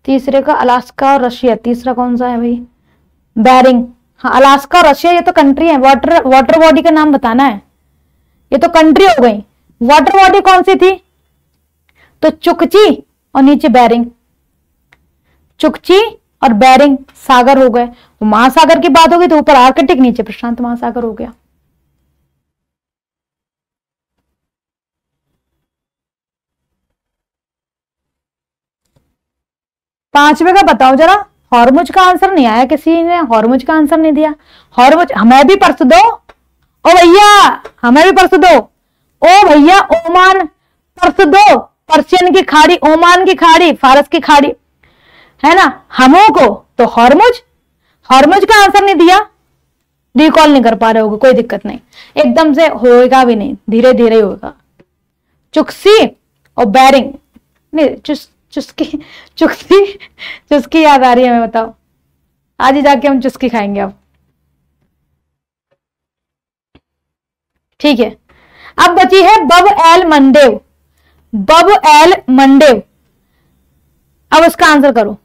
तीसरे का अलास्का और रशिया। तीसरा कौन सा है भाई, बेरिंग। हाँ, अलास्का और रशिया ये तो कंट्री है। वाटर बॉडी का नाम बताना है, ये तो कंट्री हो गई। वाटर बॉडी कौन सी थी, तो चुकची और नीचे बेरिंग। चुकची और बेरिंग सागर हो गए। महासागर की बात होगी तो ऊपर आर्कटिक, नीचे प्रशांत महासागर हो गया। पांचवे का बताओ जरा। हॉर्मुज का आंसर नहीं आया, किसी ने हॉर्मुज का आंसर नहीं दिया। हॉर्मुज हमें भी पर्स दो, ओ भैया हमें भी पर्स दो। ओ भैया ओमान पर्स दो। पर्शियन की खाड़ी, ओमान की खाड़ी, फारस की खाड़ी है ना, हमों को तो हॉर्मुज। हॉर्मुज का आंसर नहीं दिया, रिकॉल नहीं कर पा रहे होगे, कोई दिक्कत नहीं, एकदम से होएगा भी नहीं, धीरे धीरे होगा। चुक्सी और बेरिंग नहीं, चुस्की चुस्की चुस्की याद आ रही है हमें, बताओ। आज ही जाके हम चुस्की खाएंगे अब। ठीक है, अब बची है बब एल मंडेव। बब एल मंडेव, अब उसका आंसर करो।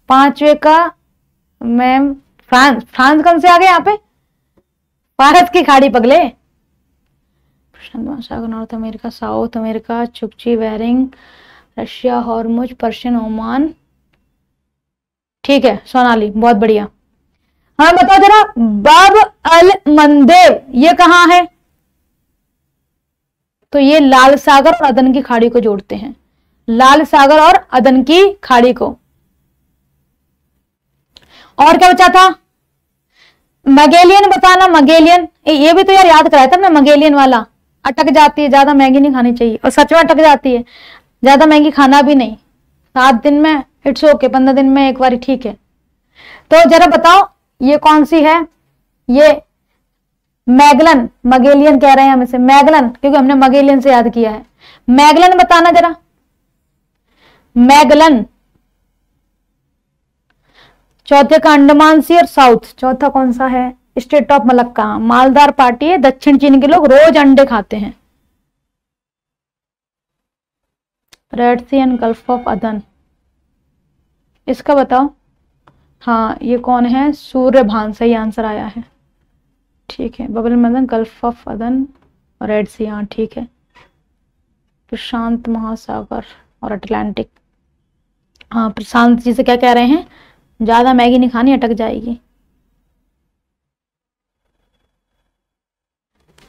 पांचवे का मैम फ्रांस। फ्रांस कौन से आ गए यहाँ पे, भारत की खाड़ी पगले। प्रशांत महासागर, north America, south America, Chukchi, Bering, Russia, Hormuz, Persian, Oman. ठीक है सोनाली, बहुत बढ़िया। हाँ बताओ जरा, बाब अल मंदेव ये कहां है, तो ये लाल सागर और अदन की खाड़ी को जोड़ते हैं। लाल सागर और अदन की खाड़ी को। और क्या बचा था, मगेलियन बताना। मगेलियन ये भी तो यार याद कराया था मैं, मगेलियन वाला। अटक जाती है, ज्यादा मैगी नहीं खानी चाहिए, और सच में अटक जाती है, ज्यादा मैगी खाना भी नहीं। 7 दिन में इट्स ओके, 15 दिन में एक बार ठीक है। तो जरा बताओ ये कौन सी है, ये मैगलन। मगेलियन कह रहे हैं हम इसे, मैगलन, क्योंकि हमने मगेलियन से याद किया है। मैगलन बताना जरा, मैगलन। चौथे का अंडमान सी और साउथ। चौथा कौन सा है, स्टेट ऑफ मलक्का। मालदार पार्टी है, दक्षिण चीन के लोग रोज अंडे खाते हैं। Red sea and gulf of Aden, इसका बताओ। हाँ ये कौन है, सूर्यभान, सही आंसर आया है। ठीक है, बबल मदन, गल्फ ऑफ अदन और रेड सी, हाँ ठीक है। प्रशांत महासागर और अटलांटिक। हाँ प्रशांत जी से क्या कह रहे हैं, ज्यादा मैगी नहीं खानी, अटक जाएगी।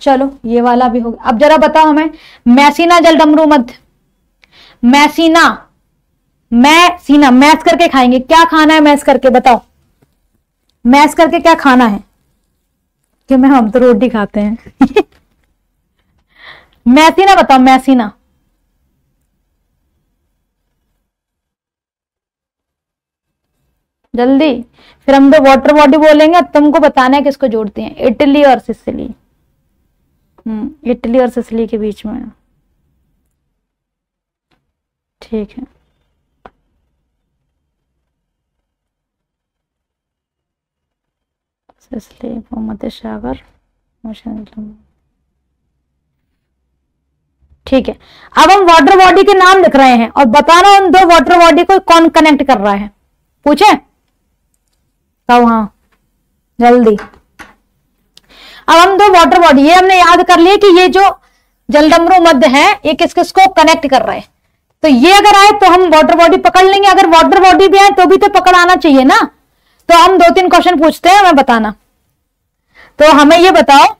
चलो ये वाला भी हो गया। अब जरा बताओ हमें, मैसीना जल डमरू मध्य। मैसीना, मैसीना मैस करके खाएंगे, क्या खाना है मैस करके बताओ। मैस करके क्या खाना है, कि मैं हम तो रोटी खाते हैं। मैसीना बताओ, मैसीना। जल्दी, फिर हम तो वाटर बॉडी बोलेंगे, तुमको बताना है किसको जोड़ते हैं, इटली और सिसिली। इटली और सिसिली के बीच में। ठीक है, इसलिए भूमध्य सागर, ठीक है। अब हम वाटर बॉडी के नाम लिख रहे हैं और बताना उन दो वाटर बॉडी को कौन कनेक्ट कर रहा है, पूछे तो हाँ जल्दी। अब हम दो वाटर बॉडी, ये हमने याद कर लिया कि ये जो जलडमरू मध्य है ये किस किस को कनेक्ट कर रहे हैं, तो ये अगर आए तो हम वाटर बॉडी पकड़ लेंगे, अगर वाटर बॉडी भी आए तो भी तो पकड़ आना चाहिए ना। तो हम 2-3 क्वेश्चन पूछते हैं, हमें बताना। तो हमें ये बताओ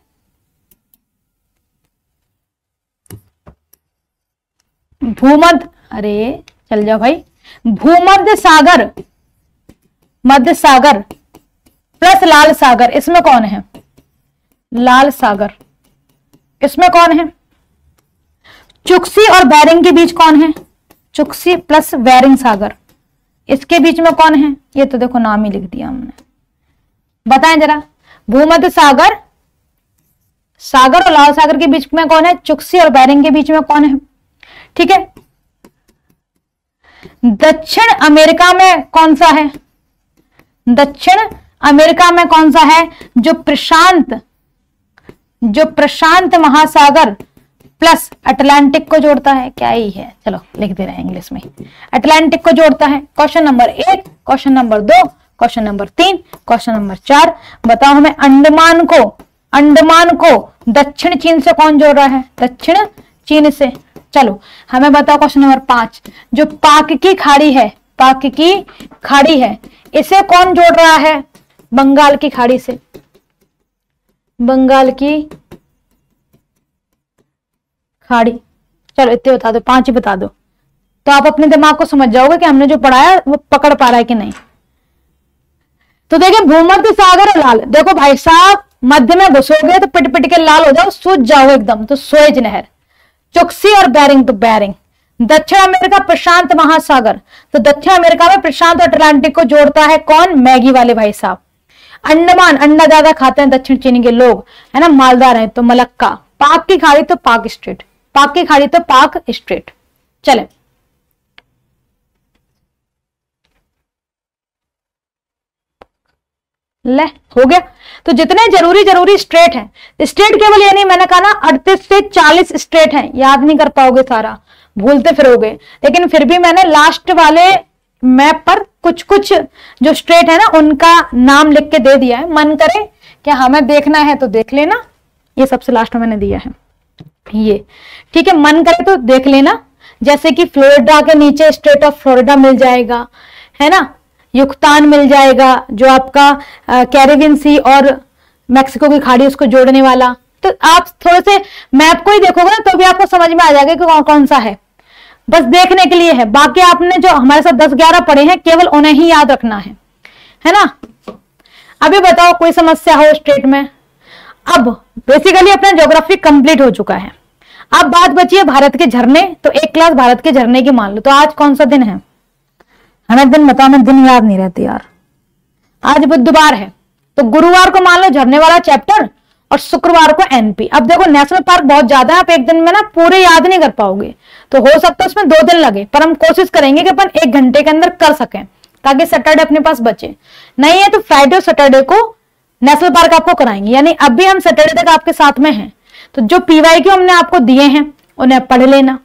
भूमध्य, अरे चल जाओ भाई, भूमध्य सागर, मध्य सागर प्लस लाल सागर, इसमें कौन है? लाल सागर। इसमें कौन है? चुक्सी और बेरिंग के बीच कौन है? चुक्सी प्लस बेरिंग सागर। इसके बीच में कौन है? ये तो देखो नाम ही लिख दिया हमने, बताएं जरा। भूमध्य सागर, सागर और लाल सागर के बीच में कौन है? चुक्सी और बेरिंग के बीच में कौन है? ठीक है। दक्षिण अमेरिका में कौन सा है? दक्षिण अमेरिका में कौन सा है जो प्रशांत महासागर प्लस अटलांटिक को जोड़ता है? क्या ही है, चलो लिख दे रहे हैं इंग्लिश में, अटलांटिक को जोड़ता है। Question number 1, question number 2, question number 3, question number 4। बताओ हमें अंडमान को दक्षिण चीन से कौन जोड़ रहा है? दक्षिण चीन से। चलो हमें बताओ क्वेश्चन नंबर 5, जो पाक की खाड़ी है, इसे कौन जोड़ रहा है? बंगाल की खाड़ी से। बंगाल की खाड़ी। चलो इतने बता दो, 5 ही बता दो, तो आप अपने दिमाग को समझ जाओगे कि हमने जो पढ़ाया वो पकड़ पा रहा है कि नहीं। तो देखिए भूमध्य सागर और लाल, देखो भाई साहब मध्य में घुसोगे तो पिट पिट के लाल हो जाओ, सूझ जाओ एकदम, तो सुएज नहर। चुक्सी और बेरिंग, तो बेरिंग। दक्षिण अमेरिका प्रशांत महासागर, तो दक्षिण अमेरिका में प्रशांत और अटलांटिक को जोड़ता है कौन? मैगी वाले भाई साहब। अंडमान, अंडा ज्यादा खाते हैं दक्षिण चीनी के लोग, है ना, मालदार हैं, तो मलक्का। पाक की खाड़ी तो पाक स्ट्रेट, पाक की खाड़ी तो पाक स्ट्रेट। चले ले, हो गया। तो जितने जरूरी स्ट्रेट हैं, स्ट्रेट केवल ये नहीं, मैंने कहा ना 38 से 40 स्ट्रेट हैं, याद नहीं कर पाओगे सारा, भूलते फिरोगे, लेकिन फिर भी मैंने लास्ट वाले मैप पर कुछ जो स्ट्रेट है ना उनका नाम लिख के दे दिया है। मन करे कि हमें देखना है तो देख लेना, ये सबसे लास्ट में मैंने दिया है ये, ठीक है। मन करे तो देख लेना, जैसे कि फ्लोरिडा के नीचे स्टेट ऑफ फ्लोरिडा मिल जाएगा, है ना, युक्तान मिल जाएगा जो आपका कैरिबियन सी और मैक्सिको की खाड़ी उसको जोड़ने वाला। तो आप थोड़े से मैप को ही देखोगे ना तो भी आपको समझ में आ जाएगा कि कौन सा है, बस देखने के लिए है। बाकी आपने जो हमारे साथ 10-11 पढ़े हैं केवल उन्हें ही याद रखना है ना। अभी बताओ कोई समस्या हो स्टेट में? अब बेसिकली अपना ज्योग्राफी कंप्लीट हो चुका है, अब बात बची है भारत के झरने। तो एक क्लास भारत के झरने की मान लो। तो आज कौन सा दिन है? हमें दिन बताओ, मैं दिन याद नहीं रहती यार। आज बुधवार है, तो गुरुवार को मान लो झरने वाला चैप्टर और शुक्रवार को एनपी। अब देखो नेशनल पार्क बहुत ज्यादा है, आप एक दिन में ना पूरे याद नहीं कर पाओगे, तो हो सकता है उसमें 2 दिन लगे, पर हम कोशिश करेंगे कि अपन 1 घंटे के अंदर कर सकें ताकि सैटरडे अपने पास बचे। नहीं है तो फ्राइडे और सैटरडे को नेशनल पार्क आपको कराएंगे, यानी अब भी हम सैटरडे तक आपके साथ में हैं। तो जो पीवाईक्यू हमने आपको दिए हैं उन्हें पढ़ लेना।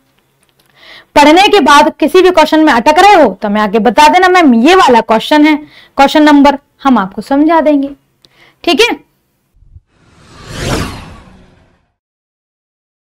पढ़ने के बाद किसी भी क्वेश्चन में अटक रहे हो तो मैं आगे बता देना, मैम ये वाला क्वेश्चन है, क्वेश्चन नंबर हम आपको समझा देंगे, ठीक है।